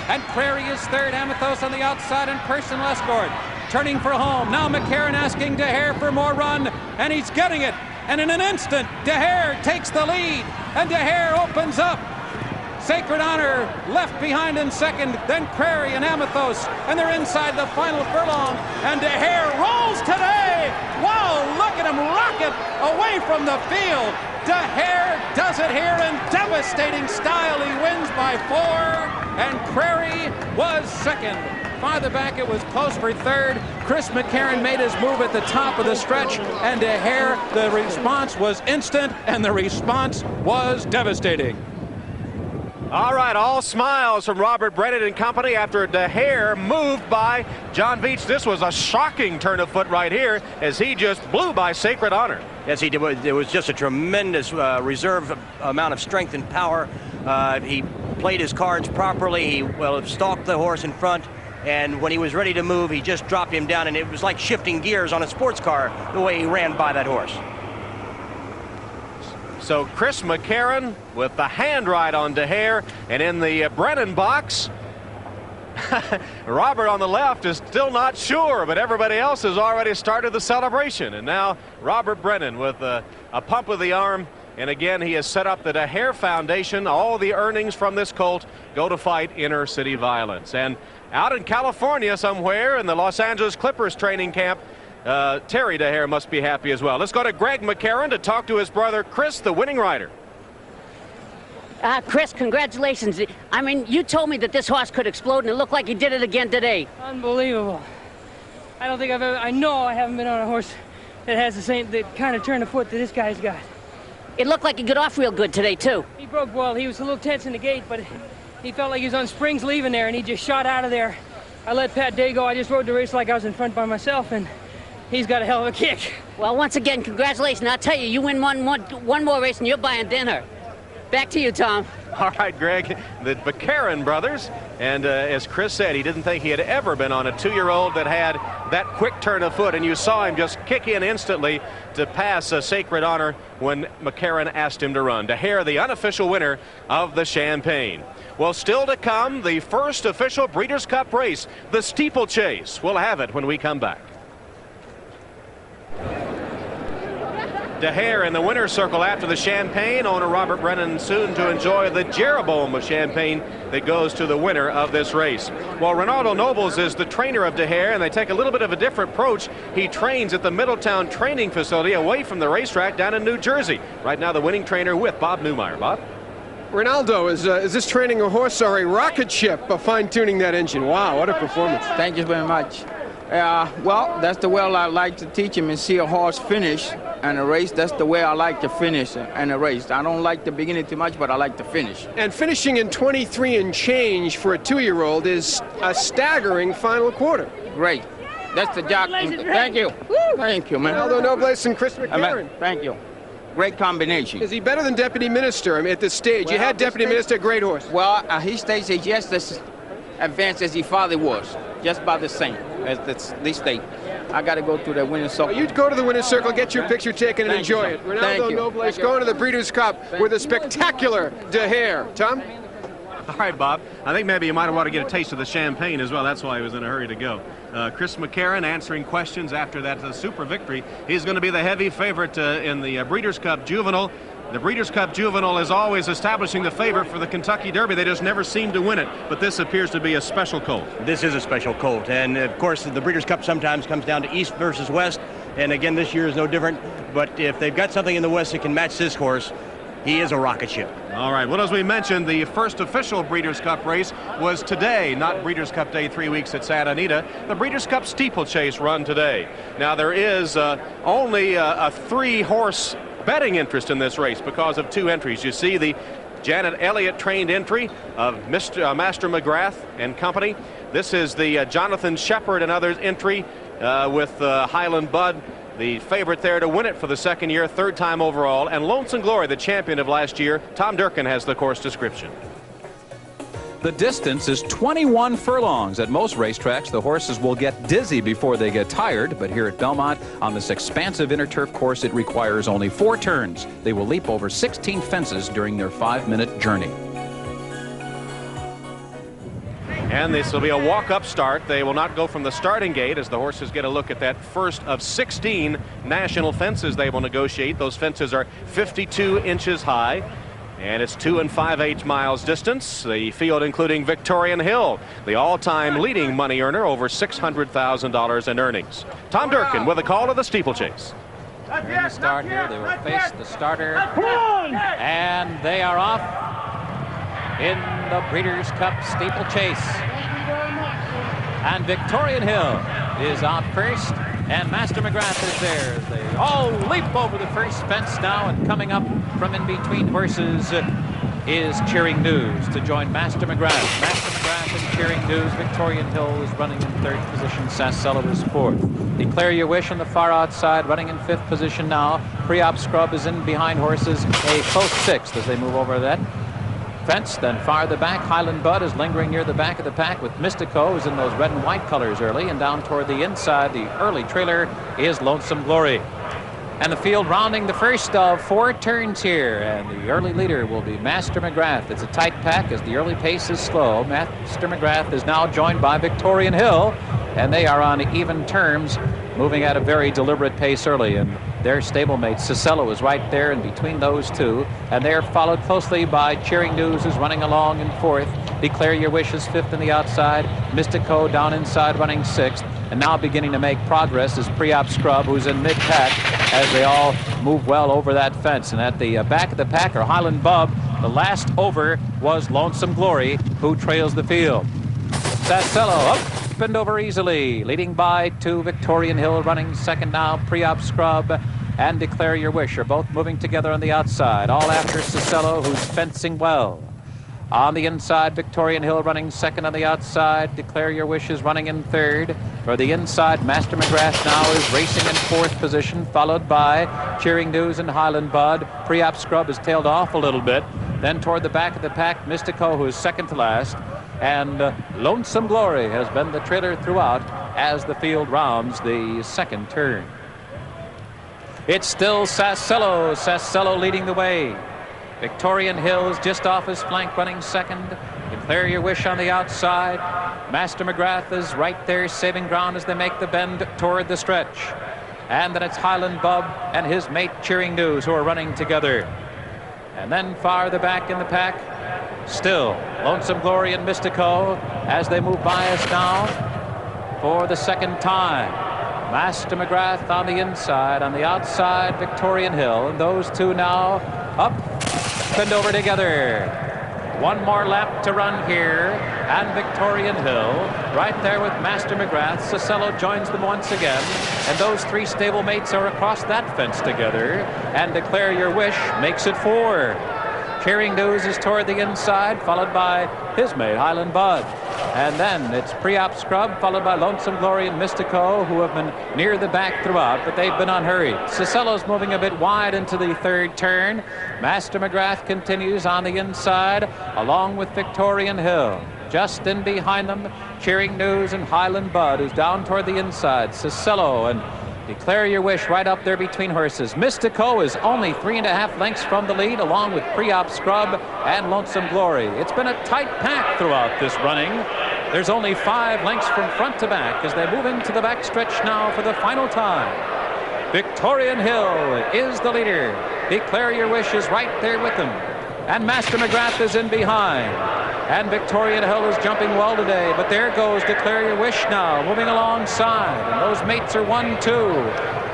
And Prairie is 3rd. Amathos on the outside, and Personal Escort turning for home. Now McCarron asking Dehere for more run, and he's getting it. And in an instant, Dehere takes the lead, and Dehere opens up. Sacred Honor left behind in 2nd, then Prairie and Amathos, and they're inside the final furlong, and Dehere rolls today. Wow, look at him rocket away from the field. Dehere does it here in devastating style. He wins by 4, and Prairie was second. Farther back, it was close for third. Chris McCarron made his move at the top of the stretch, and Dehere, the response was instant, and the response was devastating. All right, all smiles from Robert Brennan and company after Dehere moved by John Veach. This was a shocking turn of foot right here as he just blew by Sacred Honor. Yes, he did. It was just a tremendous reserve amount of strength and power. He played his cards properly. He stalked the horse in front, and when he was ready to move, he just dropped him down, and it was like shifting gears on a sports car the way he ran by that horse. So Chris McCarron with the hand right on Dehere, and in the Brennan box, Robert on the left is still not sure, but everybody else has already started the celebration. And now Robert Brennan with a pump of the arm, and again he has set up the Dehere Foundation. All the earnings from this colt go to fight inner city violence. And out in California somewhere in the Los Angeles Clippers training camp, Terry Dehere must be happy as well. Let's go to Greg McCarron to talk to his brother Chris, the winning rider. Chris, congratulations. I mean, you told me that this horse could explode, and it looked like he did it again today. Unbelievable. I don't think I've ever, I know I haven't been on a horse that has the kind of turn of foot that this guy's got. It looked like he got off real good today, too. He broke well. He was a little tense in the gate, but he felt like he was on springs leaving there, and he just shot out of there. I let Pat Day go. I just rode the race like I was in front by myself, and he's got a hell of a kick. Well, once again, congratulations. I'll tell you, you win one more race and you're buying dinner. Back to you, Tom. All right, Greg, the McCarron brothers. And as Chris said, he didn't think he had ever been on a 2-year-old that had that quick turn of foot. And you saw him just kick in instantly to pass Sacred Honor when McCarron asked him to run. Dehere, the unofficial winner of the Champagne. Well, still to come, the first official Breeders' Cup race, the Steeplechase. We'll have it when we come back. Dehere in the winner's circle after the Champagne. Owner Robert Brennan soon to enjoy the Jeroboam Champagne that goes to the winner of this race. Well, Ronaldo Nobles is the trainer of Dehere, and they take a little bit of a different approach. He trains at the Middletown Training Facility away from the racetrack down in New Jersey. Right now, the winning trainer with Bob Newmeyer. Bob? Ronaldo, is this training a horse or a rocket ship fine-tuning that engine? Wow, what a performance. Thank you very much. Well, that's the way I like to teach him and see a horse finish and a race. That's the way I like to finish and a race. I don't like the beginning too much, but I like to finish. And finishing in 23 and change for a 2-year-old is a staggering final quarter. Great. That's the jockey. Thank you. Thank you, man. Ronaldo Nobles and Chris McCarron. Thank you. Great combination. Is he better than Deputy Minister at this stage? Well, you had Deputy Minister, great horse. Well, his stage is just as advanced as his father was, just about the same as this state. I got to go to the winner's circle. Well, you go to the winner's circle, get your picture taken, and enjoy it. Ronaldo Nobles going to the Breeders' Cup with a spectacular Dehere. Tom? All right, Bob. I think maybe you might want to get a taste of the Champagne as well. That's why he was in a hurry to go. Chris McCarron answering questions after that super victory. He's going to be the heavy favorite in the Breeders' Cup Juvenile. The Breeders' Cup Juvenile is always establishing the favorite for the Kentucky Derby. They just never seem to win it, but this appears to be a special colt. This is a special colt, and of course the Breeders' Cup sometimes comes down to East versus West, and again this year is no different. But if they've got something in the West that can match this horse, he is a rocket ship. All right, well, as we mentioned, the first official Breeders' Cup race was today, not Breeders' Cup Day 3 weeks at Santa Anita. The Breeders' Cup Steeplechase run today. Now, there is only a 3-horse betting interest in this race because of 2 entries. You see the Janet Elliott trained entry of Master McGrath and company. This is the Jonathan Shepard and others entry with Highland Bud, the favorite there to win it for the 2nd year, 3rd time overall, and Lonesome Glory, the champion of last year. Tom Durkin has the course description. The distance is 21 furlongs. At most racetracks, the horses will get dizzy before they get tired, but here at Belmont, on this expansive inner turf course, it requires only 4 turns. They will leap over 16 fences during their 5-minute journey. And this will be a walk-up start. They will not go from the starting gate as the horses get a look at that first of 16 national fences they will negotiate. Those fences are 52 inches high. And it's 2 5/8 miles distance. The field including Victorian Hill, the all-time leading money earner, over $600,000 in earnings. Tom Durkin with a call to the Steeplechase. In the start here, they will face the starter. And they are off in the Breeders' Cup Steeplechase. And Victorian Hill is out first, and Master McGrath is there. They all leap over the first fence now, and coming up from in between horses is Cheering News to join Master McGrath. Master McGrath and Cheering News. Victorian Hill is running in third position. Sassello is fourth. Declare Your Wish on the far outside, running in fifth position now. Pre-op Scrub is in behind horses, a close sixth as they move over that fence. Then far the back, Highland Bud is lingering near the back of the pack with Mystico, who's in those red and white colors early, and down toward the inside, the early trailer is Lonesome Glory. And the field rounding the first of 4 turns here, and the early leader will be Master McGrath. It's a tight pack as the early pace is slow. Master McGrath is now joined by Victorian Hill, and they are on even terms, moving at a very deliberate pace early. And their stablemate Sassello is right there in between those two, and they're followed closely by Cheering News, who's running along in fourth. Declare Your Wish is fifth on the outside. Mystico down inside running sixth, and now beginning to make progress is Pre-op Scrub, who's in mid-pack as they all move well over that fence. And at the back of the pack are Highland Bub. The last over was Lonesome Glory, who trails the field. Sassello up and over easily, leading by to Victorian Hill, running second now. Pre-op Scrub and Declare Your Wish are both moving together on the outside, all after Sassello, who's fencing well. On the inside, Victorian Hill running second on the outside. Declare Your Wish is running in third. For the inside, Master McGrath now is racing in fourth position, followed by Cheering News and Highland Bud. Pre-op Scrub has tailed off a little bit. Then toward the back of the pack, Mystico, who is second to last. And Lonesome Glory has been the trailer throughout as the field rounds the second turn. It's still Sassello. Sassello leading the way. Victorian Hill is just off his flank, running second. Declare Your Wish on the outside. Master McGrath is right there, saving ground as they make the bend toward the stretch. And then it's Highland Bub and his mate Cheering News, who are running together. And then far the back in the pack, still Lonesome Glory and Mystico as they move by us now for the second time. Master McGrath on the inside, on the outside Victorian Hill, and those two now up and over together. One more lap to run here, and Victorian Hill right there with Master McGrath. Sassello joins them once again, and those three stablemates are across that fence together, and Declare Your Wish makes it 4. Cheering News is toward the inside, followed by his mate Highland Bud. And then it's Pre-op Scrub, followed by Lonesome Glory and Mystico, who have been near the back throughout, but they've been unhurried. Sassello's moving a bit wide into the third turn. Master McGrath continues on the inside, along with Victorian Hill. Just in behind them, Cheering News and Highland Bud, who's down toward the inside. Sassello and Declare Your Wish right up there between horses. Mystico is only 3.5 lengths from the lead, along with Pre-op Scrub and Lonesome Glory. It's been a tight pack throughout this running. There's only 5 lengths from front to back as they move into the backstretch now for the final time. Victorian Hill is the leader. Declare Your Wish is right there with them. And Master McGrath is in behind. And Victorian Hill is jumping well today, but there goes Declare Your Wish now, moving alongside. And those mates are 1, 2.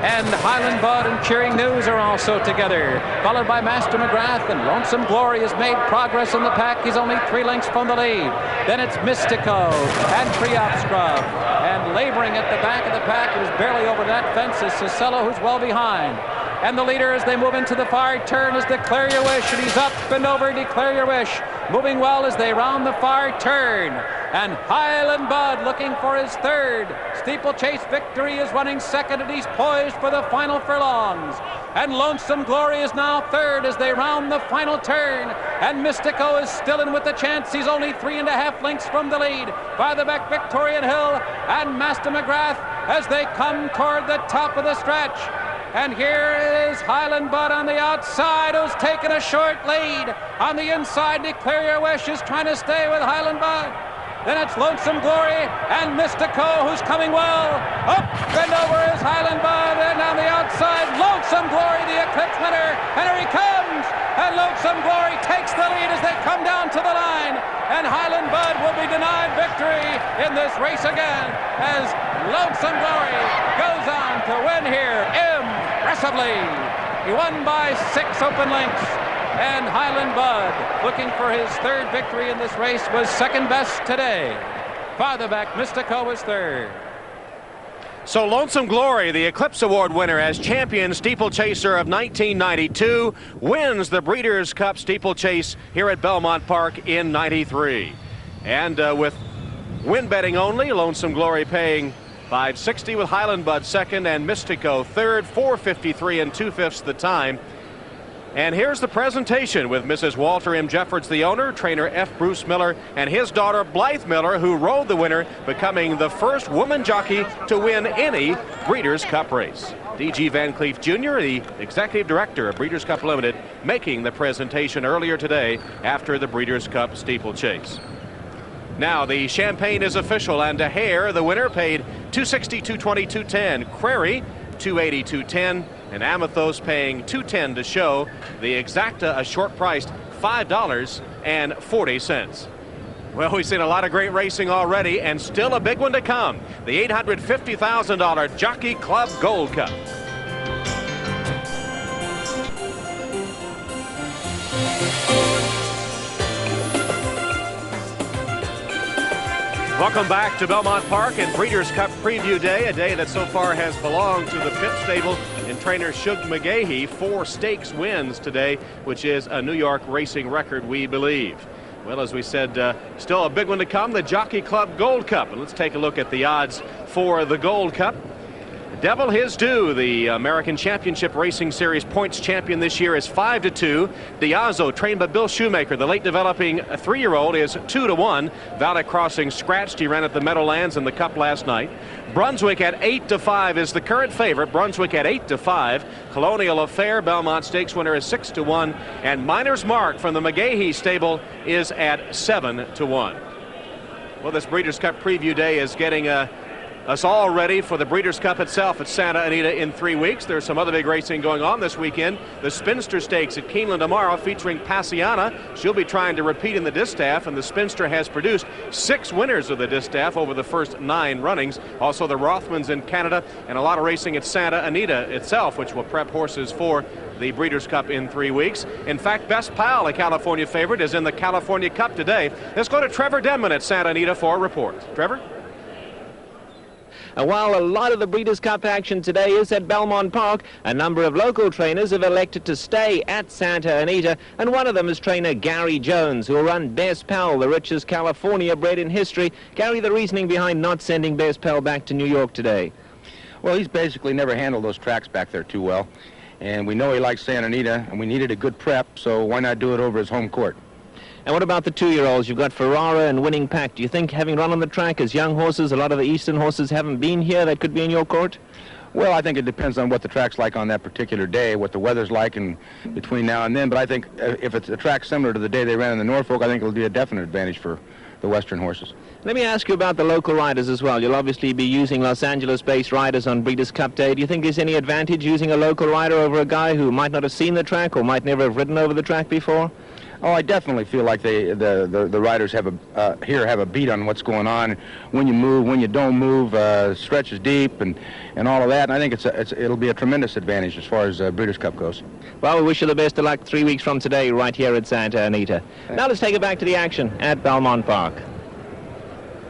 And Highland Bud and Cheering News are also together, followed by Master McGrath, and Lonesome Glory has made progress in the pack. He's only 3 lengths from the lead. Then it's Mystico and Pre-op Scrub. And laboring at the back of the pack, who's barely over that fence, is Sassello, who's well behind. And the leader as they move into the far turn is Declare Your Wish, and he's up and over Declare Your Wish, moving well as they round the far turn. And Highland Bud looking for his third steeplechase victory is running second, and he's poised for the final furlongs. And Lonesome Glory is now third as they round the final turn. And Mystico is still in with a chance. He's only 3.5 lengths from the lead. Farther back, Victorian Hill and Master McGrath as they come toward the top of the stretch. And here is Highland Bud on the outside, who's taken a short lead. On the inside, Declare Your Wish is trying to stay with Highland Bud. Then it's Lonesome Glory and Mystico, who's coming well. Up and over is Highland Bud, and on the outside, Lonesome Glory, the Eclipse winner. And here he comes. And Lonesome Glory takes the lead as they come down to the line. And Highland Bud will be denied victory in this race again, as Lonesome Glory goes on to win here. impressively. He won by 6 open lengths. And Highland Bud, looking for his 3rd victory in this race, was 2nd best today. Farther back, Mystico was 3rd. So Lonesome Glory, the Eclipse Award winner as champion steeplechaser of 1992, wins the Breeders' Cup steeplechase here at Belmont Park in '93. And with win betting only, Lonesome Glory paying $560 with Highland Bud 2nd and Mystico 3rd, $453 and 2/5 the time. And here's the presentation with Mrs. Walter M. Jeffords, the owner, trainer F. Bruce Miller, and his daughter Blythe Miller, who rode the winner, becoming the first woman jockey to win any Breeders' Cup race. D.G. Van Cleef Jr., the executive director of Breeders' Cup Limited, making the presentation earlier today after the Breeders' Cup steeplechase. Now the champagne is official, and Dehere, the winner, paid $260, $220, $210. Query, $280, $210. And Amathos paying $210 to show. The Exacta, a short priced $5.40. Well, we've seen a lot of great racing already, and still a big one to come. The $850,000 Jockey Club Gold Cup. Welcome back to Belmont Park and Breeders' Cup Preview Day, a day that so far has belonged to the Pitt Stable and trainer Shug McGaughey. 4 stakes wins today, which is a New York racing record, we believe. Well, as we said, still a big one to come, the Jockey Club Gold Cup. And let's take a look at the odds for the Gold Cup. Devil His Due, the American Championship Racing Series points champion this year, is 5-2. Diazo, trained by Bill Shoemaker, the late developing 3-year-old, is 2-1. Valley Crossing scratched. He ran at the Meadowlands in the Cup last night. Brunswick at 8-5 is the current favorite. Brunswick at 8-5. Colonial Affair, Belmont Stakes winner, is 6-1. And Miner's Mark from the McGaughey stable is at 7-1. Well, this Breeders' Cup Preview Day is getting us all ready for the Breeders' Cup itself at Santa Anita in 3 weeks. There's some other big racing going on this weekend. The Spinster Stakes at Keeneland tomorrow, featuring Passiana. She'll be trying to repeat in the distaff, and the Spinster has produced 6 winners of the distaff over the first 9 runnings. Also the Rothmans in Canada, and a lot of racing at Santa Anita itself, which will prep horses for the Breeders' Cup in 3 weeks. In fact, Best Pal, a California favorite, is in the California Cup today. Let's go to Trevor Denman at Santa Anita for a report. Trevor? And while a lot of the Breeders' Cup action today is at Belmont Park, a number of local trainers have elected to stay at Santa Anita, and one of them is trainer Gary Jones, who will run Best Pal, the richest California bred in history. Gary, the reasoning behind not sending Best Pal back to New York today? Well, he's basically never handled those tracks back there too well, and we know he likes Santa Anita, and we needed a good prep, so why not do it over his home court? And what about the 2-year-olds? You've got Ferrara and Winning Pack. Do you think, having run on the track as young horses, a lot of the Eastern horses haven't been here, that could be in your court? Well, I think it depends on what the track's like on that particular day, what the weather's like in between now and then. But I think if it's a track similar to the day they ran in the Norfolk, I think it'll be a definite advantage for the Western horses. Let me ask you about the local riders as well. You'll obviously be using Los Angeles-based riders on Breeders' Cup Day. Do you think there's any advantage using a local rider over a guy who might not have seen the track or might never have ridden over the track before? Oh, I definitely feel like the riders have a beat on what's going on, when you move, when you don't move, stretches deep, and all of that. And I think it'll be a tremendous advantage as far as Breeders' Cup goes. Well, we wish you the best of luck 3 weeks from today, right here at Santa Anita. Now let's take it back to the action at Belmont Park.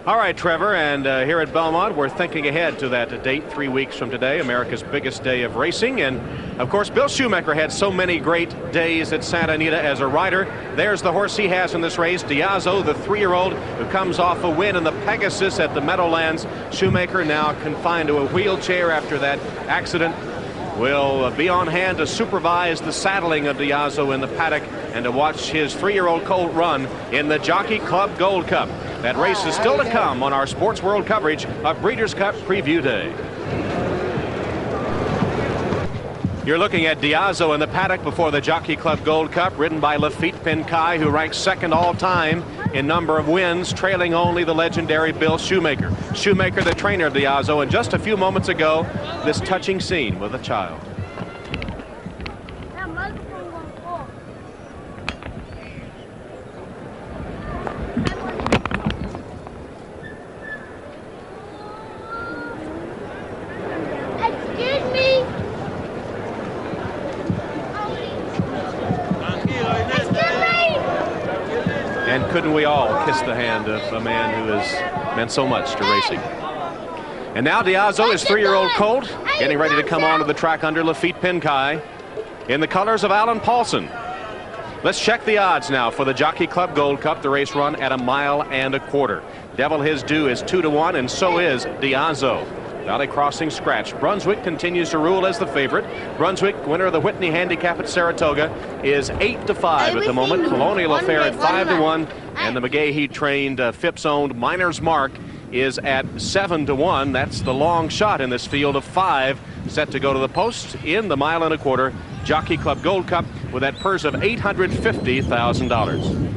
All right, Trevor, and here at Belmont, we're thinking ahead to that date 3 weeks from today, America's biggest day of racing. And, of course, Bill Shoemaker had so many great days at Santa Anita as a rider. There's the horse he has in this race, Diazo, the 3-year-old, who comes off a win in the Pegasus at the Meadowlands. Shoemaker, now confined to a wheelchair after that accident, will be on hand to supervise the saddling of Diazo in the paddock and to watch his 3-year-old colt run in the Jockey Club Gold Cup. That race is still to come on our Sports World coverage of Breeders' Cup Preview Day. You're looking at Diazo in the paddock before the Jockey Club Gold Cup, ridden by Lafitte Pinkai, who ranks second all-time in number of wins, trailing only the legendary Bill Shoemaker. Shoemaker, the trainer of Diazo, and just a few moments ago, this touching scene with a child. couldn't we all kiss the hand of a man who has meant so much to racing. And now Diazo, his 3-year-old colt, getting ready to come onto the track under Lafitte Pinkai in the colors of Alan Paulson. Let's check the odds now for the Jockey Club Gold Cup, the race run at 1.25 miles. Devil His Due is 2-1, and so is Diazo. Valley Crossing scratch. Brunswick continues to rule as the favorite. Brunswick, winner of the Whitney Handicap at Saratoga, is 8-5 at the moment. Colonial Affair at 5-1, and the McGaughey trained Phipps-owned Miner's Mark is at 7-1. That's the long shot in this field of 5 set to go to the post in the 1.25 mile Jockey Club Gold Cup with that purse of $850,000.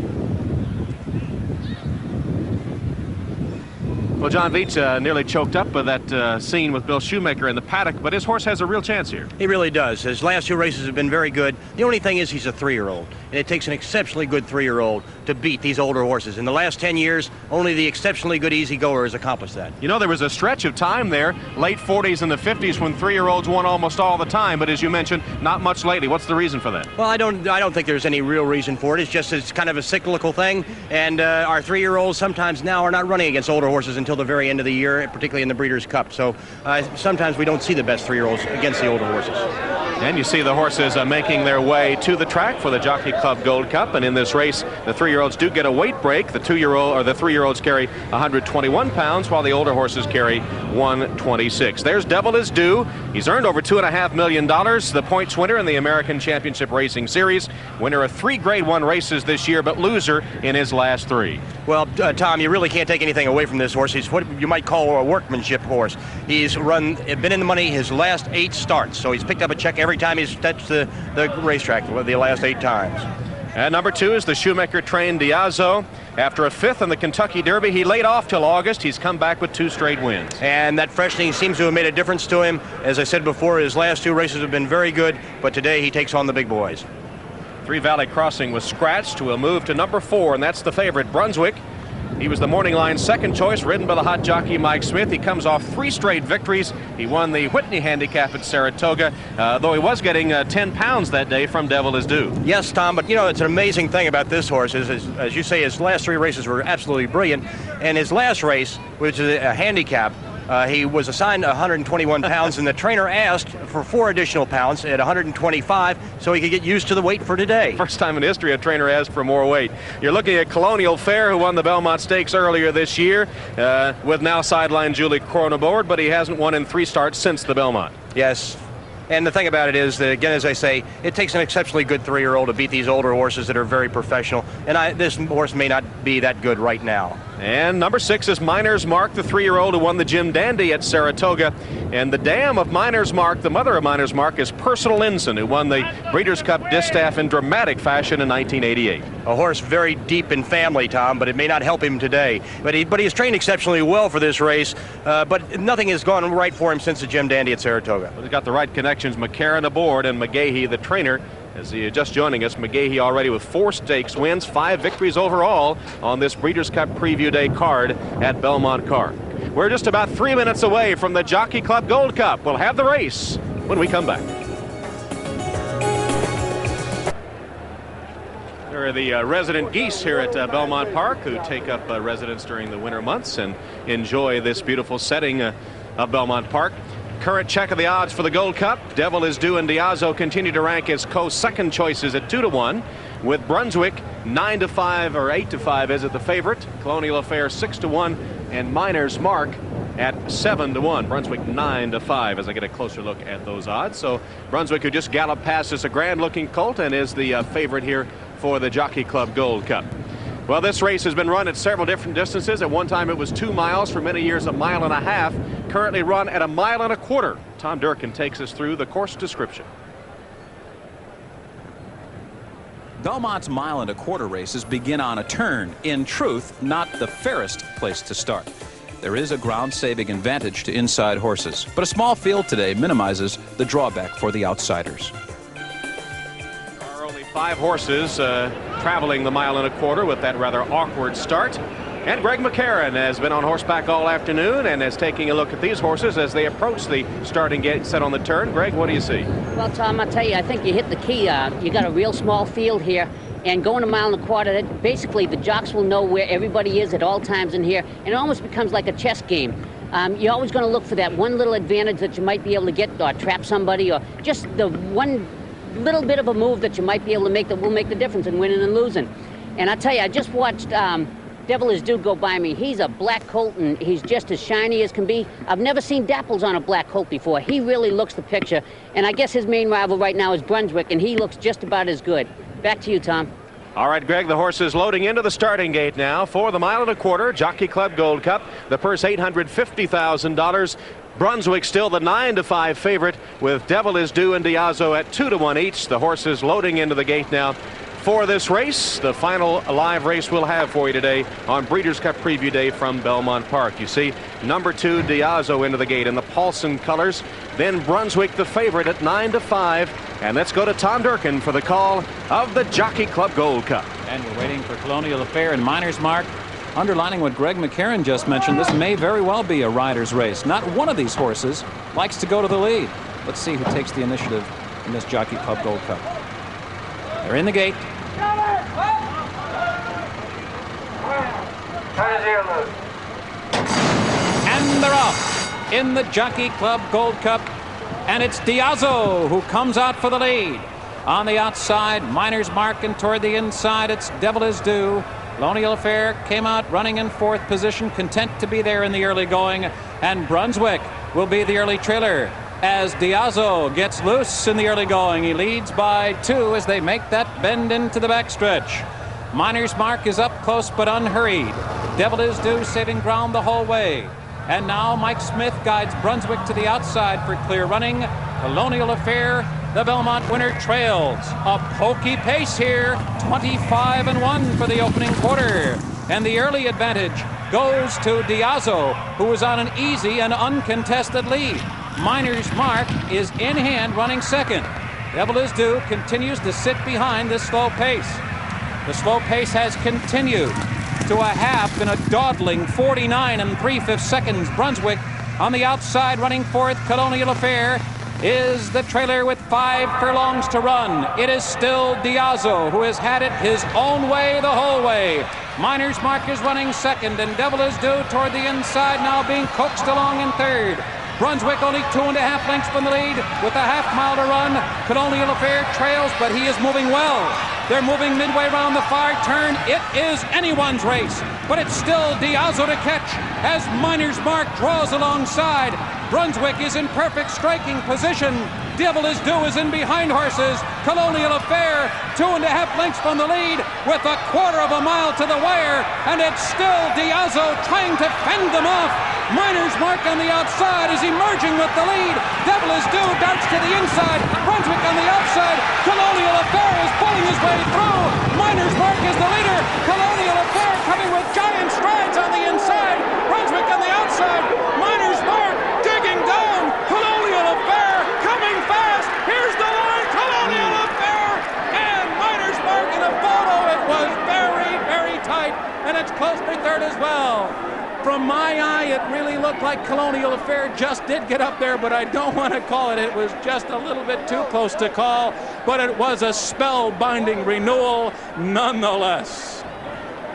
Well, John Veach nearly choked up with that scene with Bill Shoemaker in the paddock, but his horse has a real chance here. He really does. His last 2 races have been very good. The only thing is he's a 3-year-old, and it takes an exceptionally good 3-year-old to beat these older horses. In the last 10 years, only the exceptionally good easy-goer has accomplished that. You know, there was a stretch of time there, late 40s and the 50s, when 3-year-olds won almost all the time, but as you mentioned, not much lately. What's the reason for that? Well, I don't think there's any real reason for it. It's kind of a cyclical thing, and our 3-year-olds sometimes now are not running against older horses until the very end of the year, particularly in the Breeders' Cup. So sometimes we don't see the best 3-year-olds against the older horses. And you see the horses making their way to the track for the Jockey Club Gold Cup, and in this race, the 3-year-olds do get a weight break. The 3-year-olds carry 121 pounds, while the older horses carry 126. There's Devil Is Due. He's earned over $2.5 million. The points winner in the American Championship Racing Series, winner of 3 Grade 1 races this year, but loser in his last 3. Well, Tom, you really can't take anything away from this horse. He's what you might call a workmanship horse. He's been in the money his last 8 starts, so he's picked up a check every time he's touched the racetrack the last 8 times. And number 2 is the Shoemaker trained Diazo. After a 5th in the Kentucky Derby, he laid off till August. He's come back with 2 straight wins. And that freshening seems to have made a difference to him. As I said before, his last 2 races have been very good, but today he takes on the big boys. 3 Valley Crossing was scratched to a move to number 4, and that's the favorite, Brunswick. He was the morning line's second choice, ridden by the hot jockey Mike Smith. He comes off 3 straight victories. He won the Whitney Handicap at Saratoga, though he was getting 10 pounds that day from Devil Is Due. Yes, Tom, but you know, it's an amazing thing about this horse is, as you say, his last 3 races were absolutely brilliant. And his last race, which is a handicap, he was assigned 121 pounds, and the trainer asked for 4 additional pounds at 125 so he could get used to the weight for today. First time in history a trainer asked for more weight. You're looking at Colonial Fair, who won the Belmont Stakes earlier this year, with now sideline Julie Cronenbourg, but he hasn't won in 3 starts since the Belmont. Yes. And the thing about it is that, again, as I say, it takes an exceptionally good 3-year-old to beat these older horses that are very professional. And this horse may not be that good right now. And number 6 is Miner's Mark, the 3-year-old who won the Jim Dandy at Saratoga. And the dam of Miner's Mark, the mother of Miner's Mark, is Personal Escort, who won the Breeders' Cup Distaff in dramatic fashion in 1988. A horse very deep in family, Tom, but it may not help him today. But he's trained exceptionally well for this race, but nothing has gone right for him since the Jim Dandy at Saratoga. Well, he's got the right connections. McCarron aboard, and McGaughey, the trainer, as he just joining us. McGaughey already with 4 stakes wins, 5 victories overall on this Breeders' Cup Preview Day card at Belmont Park. We're just about 3 minutes away from the Jockey Club Gold Cup. We'll have the race when we come back. There are the resident geese here at Belmont Park who take up residence during the winter months and enjoy this beautiful setting of Belmont Park. Current check of the odds for the Gold Cup. Devil Is Due and Diazo continue to rank as co-second choices at 2-1, with Brunswick 9-5 or 8-5 as the favorite. Colonial Affair 6-1, and Miner's Mark at 7-1. Brunswick 9-5 as I get a closer look at those odds. So Brunswick, who just galloped past us, a grand-looking colt and is the favorite here for the Jockey Club Gold Cup. Well, this race has been run at several different distances. At one time it was 2 miles, for many years 1.5 miles. Currently run at 1.25 miles. Tom Durkin takes us through the course description. Belmont's 1.25 mile races begin on a turn. In truth, not the fairest place to start. There is a ground-saving advantage to inside horses, but a small field today minimizes the drawback for the outsiders. 5 horses traveling the 1.25 miles with that rather awkward start. And Greg McCarron has been on horseback all afternoon and is taking a look at these horses as they approach the starting gate set on the turn. Greg, what do you see? Well, Tom, I'll tell you, I think you hit the key. You got a real small field here, And going a mile and a quarter, basically the jocks will know where everybody is at all times in here, and it almost becomes like a chess game. You're always going to look for that one little advantage that you might be able to get, or trap somebody, or just the one little bit of a move that you might be able to make that will make the difference in winning and losing. And I tell you, I just watched Devil Is Due go by me. He's a black colt, and he's just as shiny as can be. I've never seen dapples on a black colt before. He really looks the picture. And I guess his main rival right now is Brunswick, and he looks just about as good. Back to you, Tom. All right, Greg, the horse is loading into the starting gate now for the mile and a quarter Jockey Club Gold Cup. The purse $850,000. Brunswick still the 9-5 favorite, with Devil Is Due and Diazo at 2-1 each. The horses loading into the gate now for this race, the final live race we'll have for you today on Breeders' Cup Preview Day from Belmont Park. You see number 2 Diazo into the gate in the PAULSON colors, then Brunswick the favorite at 9-5. And let's go to Tom Durkin for the call of the Jockey Club Gold Cup. And we're waiting for Colonial Affair and Miner's Mark. Underlining what Greg McCarron just mentioned, this may very well be a rider's race. Not one of these horses likes to go to the lead. Let's see who takes the initiative in this Jockey Club Gold Cup. They're in the gate. And they're off in the Jockey Club Gold Cup. And it's Diazo who comes out for the lead. On the outside, Miner's Mark, and toward the inside, it's Devil Is Due. Colonial Affair came out running in 4th position, content to be there in the early going. And Brunswick will be the early trailer as Diazo gets loose in the early going. He leads by 2 as they make that bend into the backstretch. Miner's Mark is up close but unhurried. Devil Is Due saving ground the whole way. And now Mike Smith guides Brunswick to the outside for clear running. Colonial Affair, the Belmont winner, trails. A pokey pace here, 25-1 for the opening quarter. And the early advantage goes to Diazo, who is on an easy and uncontested lead. Miner's Mark is in hand running second. Devil Is Due continues to sit behind this slow pace. The slow pace has continued to a half in a dawdling 49 3/5 seconds. Brunswick on the outside running fourth. Colonial Affair is the trailer with 5 furlongs to run. It is still Diazo who has had it his own way the whole way. Miner's Mark is running second, and Devil Is Due toward the inside, now being coaxed along in third. Brunswick only 2.5 lengths from the lead with a half mile to run. Colonial Affair trails, but he is moving well. They're moving midway around the far turn. It is anyone's race, but it's still Diazo to catch as Miner's Mark draws alongside. Brunswick is in perfect striking position. Devil Is Due is in behind horses. Colonial Affair 2.5 lengths from the lead with a 1/4 mile to the wire, and it's still Diazo trying to fend them off. Miner's Mark on the outside is emerging with the lead. Devil Is Due darts to the inside. Brunswick on the outside. Colonial Affair is pulling his way through. Miner's Mark is the leader. Colonial Affair coming with giant strides on the inside. Brunswick on the outside. Miner's Mark digging down. Colonial Affair coming fast. Here's the line. Colonial Affair and Miner's Mark in a photo. It was very, very tight, and it's close for third as well. From my eye, it really looked like Colonial Affair just did get up there, but I don't want to call it. It was just a little bit too close to call, but it was a spellbinding renewal nonetheless.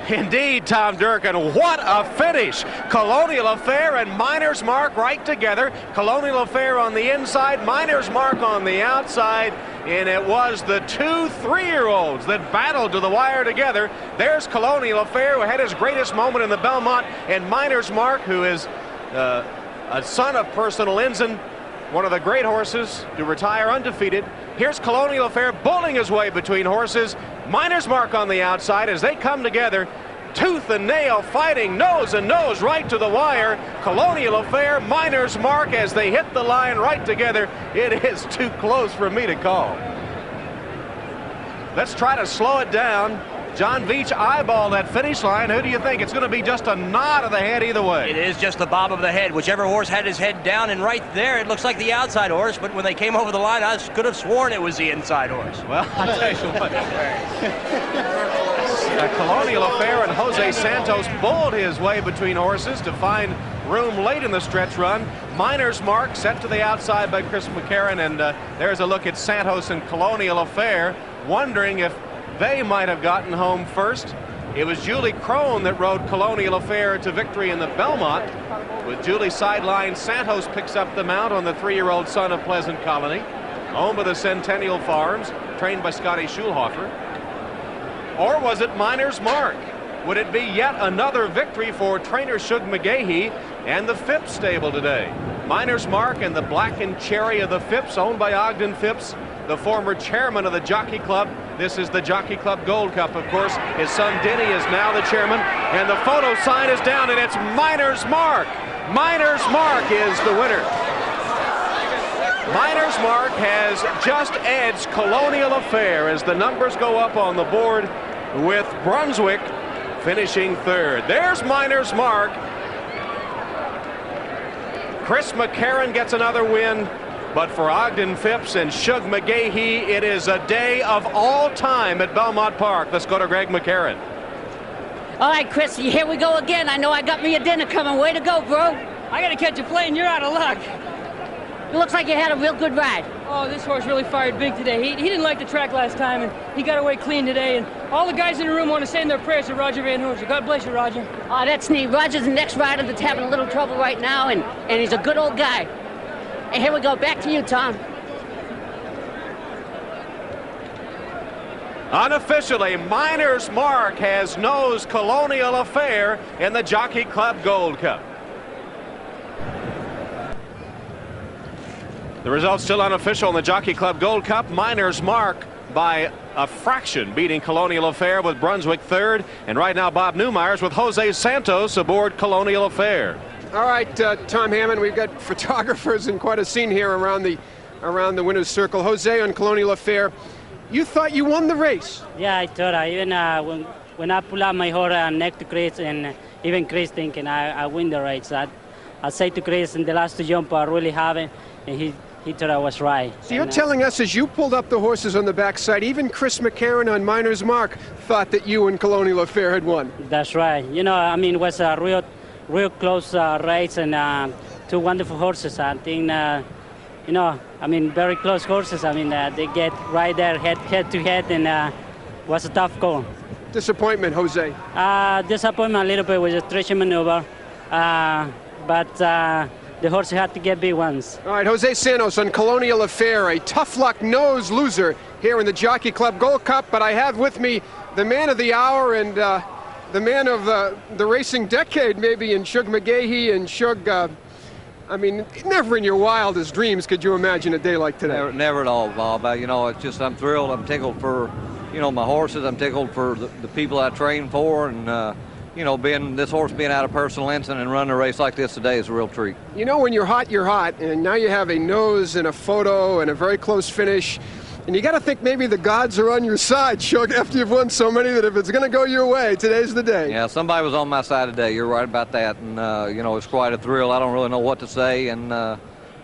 Indeed, Tom Durkin, what a finish. Colonial Affair and Miner's Mark right together. Colonial Affair on the inside, Miner's Mark on the outside, and it was the 2 3-year-olds that battled to the wire together. There's Colonial Affair, who had his greatest moment in the Belmont, and Miner's Mark, who is a son of Personal Escort, one of the great horses to retire undefeated. Here's Colonial Affair bulling his way between horses. Miner's Mark on the outside as they come together, tooth and nail fighting, nose and nose right to the wire. Colonial Affair, Miner's Mark as they hit the line right together. It is too close for me to call. Let's try to slow it down. John Veach eyeballed that finish line. Who do you think? It's going to be just a nod of the head either way. It is just the bob of the head. Whichever horse had his head down, and right there it looks like the outside horse, but when they came over the line, I could have sworn it was the inside horse. Well, I'll tell you what. Colonial Affair and Jose Santos bulled his way between horses to find room late in the stretch run. Miner's Mark set to the outside by Chris McCarron, and there's a look at Santos and Colonial Affair, wondering if they might have gotten home first. It was Julie Crone that rode Colonial Affair to victory in the Belmont. With Julie sidelined, Santos picks up the mount on the 3-year-old son of Pleasant Colony, owned by the Centennial Farms, trained by Scotty Schulhofer. Or was it Miner's Mark? Would it be yet another victory for trainer Shug McGaughey and the Phipps stable today? Miner's Mark and the Black and Cherry of the Phipps, owned by Ogden Phipps, the former chairman of the Jockey Club. This is the Jockey Club Gold Cup, of course. His son Denny is now the chairman, and the photo sign is down, and it's Miner's Mark. Miner's Mark is the winner. Miner's Mark has just edged Colonial Affair as the numbers go up on the board, with Brunswick finishing third. There's Miner's Mark. Chris McCarron gets another win. But for Ogden Phipps and Shug McGaughey, it is a day of all time at Belmont Park. Let's go to Greg McCarron. All right, Chris, here we go again. I know I got me a dinner coming. Way to go, bro. I got to catch a plane. You're out of luck. It looks like you had a real good ride. Oh, this horse really fired big today. He didn't like the track last time, and he got away clean today. And all the guys in the room want to send their prayers to Roger Van Hooser. God bless you, Roger. Oh, that's neat. Roger's the next rider that's having a little trouble right now, and he's a good old guy. And here we go. Back to you, Tom. Unofficially, Miner's Mark has nosed Colonial Affair in the Jockey Club Gold Cup. The results still unofficial in the Jockey Club Gold Cup. Miner's Mark by a fraction beating Colonial Affair, with Brunswick third. And right now Bob Newmeyer's with Jose Santos aboard Colonial Affair. All right, Tom Hammond, we've got photographers and quite a scene here around the winner's circle. Jose on Colonial Affair, you thought you won the race. Yeah, I thought. Even when I pull out my horse neck to Chris, and even Chris thinking I win the race. I say to Chris in the last two jump, I really haven't, and he thought I was right. So you're telling us as you pulled up the horses on the backside, even Chris McCarron on Miner's Mark thought that you and Colonial Affair had won. That's right. You know, I mean, it was a real close race, and two wonderful horses. I think, you know, I mean, very close horses. I mean, they get right there head to head, and was a tough call. Disappointment, Jose? Disappointment a little bit with the stretching maneuver, but the horse had to get big ones. All right, Jose Santos on Colonial Affair, a tough luck nose loser here in the Jockey Club Gold Cup, but I have with me the man of the hour and the man of the racing decade, maybe, in Shug McGaughey. And Shug, I mean, never in your wildest dreams could you imagine a day like today. Never at all, Bob. You know, it's just, I'm thrilled. I'm tickled for, you know, my horses. I'm tickled for the people I train for, and you know, this horse being out of Personal Ensign and running a race like this today is a real treat. You know, when you're hot, and now you have a nose and a photo and a very close finish. And you got to think maybe the gods are on your side, Shug, after you've won so many, that if it's going to go your way, today's the day. Yeah, somebody was on my side today. You're right about that. And, you know, it's quite a thrill. I don't really know what to say. And,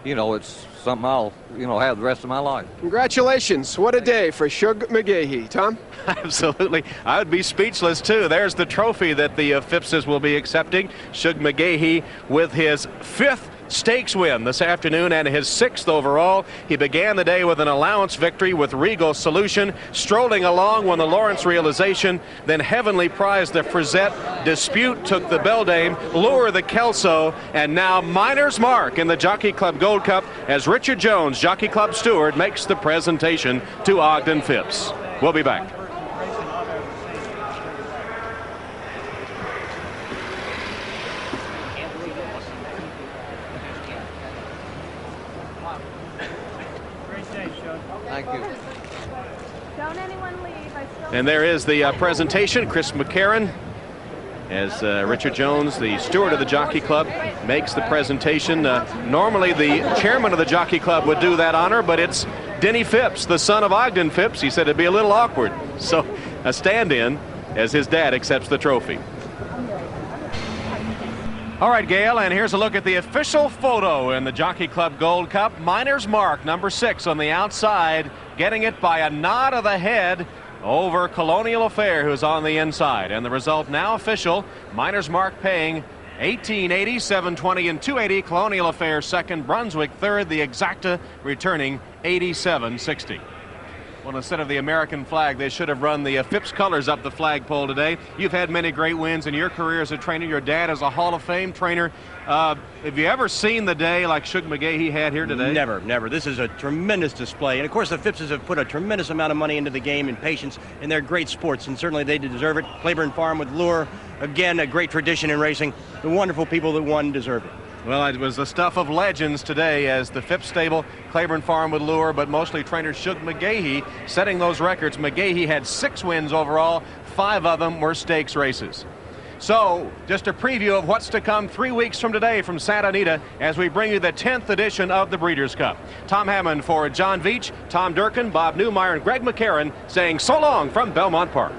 you know, it's something I'll, you know, have the rest of my life. Congratulations. What a day for Shug McGaughey. Tom? Absolutely. I would be speechless, too. There's the trophy that the Phippses will be accepting. Shug McGaughey with his 5th stakes win this afternoon and his 6th overall. He began the day with an allowance victory with Regal Solution. Strolling Along won the Lawrence Realization. Then Heavenly Prize, the Frizette. Dispute took the Beldame. Lure, the Kelso. And now Miner's Mark in the Jockey Club Gold Cup as Richard Jones, Jockey Club steward, makes the presentation to Ogden Phipps. We'll be back. Thank you. Don't anyone leave. And there is the presentation. Chris McCarron, as Richard Jones, the steward of the Jockey Club, makes the presentation. Normally the chairman of the Jockey Club would do that honor, but it's Denny Phipps, the son of Ogden Phipps. He said it'd be a little awkward. So a stand-in as his dad accepts the trophy. All right, Gail, and here's a look at the official photo in the Jockey Club Gold Cup. Miner's Mark, number 6 on the outside, getting it by a nod of the head over Colonial Affair, who's on the inside. And the result now official, Miner's Mark paying $18.80, $7.20, and $2.80. Colonial Affair second, Brunswick third, the Exacta returning $87.60. Well, instead of the American flag, they should have run the Phipps colors up the flagpole today. You've had many great wins in your career as a trainer. Your dad is a Hall of Fame trainer. Have you ever seen the day like Shug McGaughey had here today? Never, never. This is a tremendous display. And of course, the Phippses have put a tremendous amount of money into the game and patience, and they're great sports, and certainly they deserve it. Claiborne Farm with Lure, again, a great tradition in racing. The wonderful people that won deserve it. Well, it was the stuff of legends today as the Phipps stable, Claiborne Farm with Lure, but mostly trainer Shug McGaughey setting those records. McGaughey had 6 wins overall. 5 of them were stakes races. So, just a preview of what's to come 3 weeks from today from Santa Anita as we bring you the 10th edition of the Breeders' Cup. Tom Hammond for John Veach, Tom Durkin, Bob Newmeyer, and Greg McCarron saying so long from Belmont Park.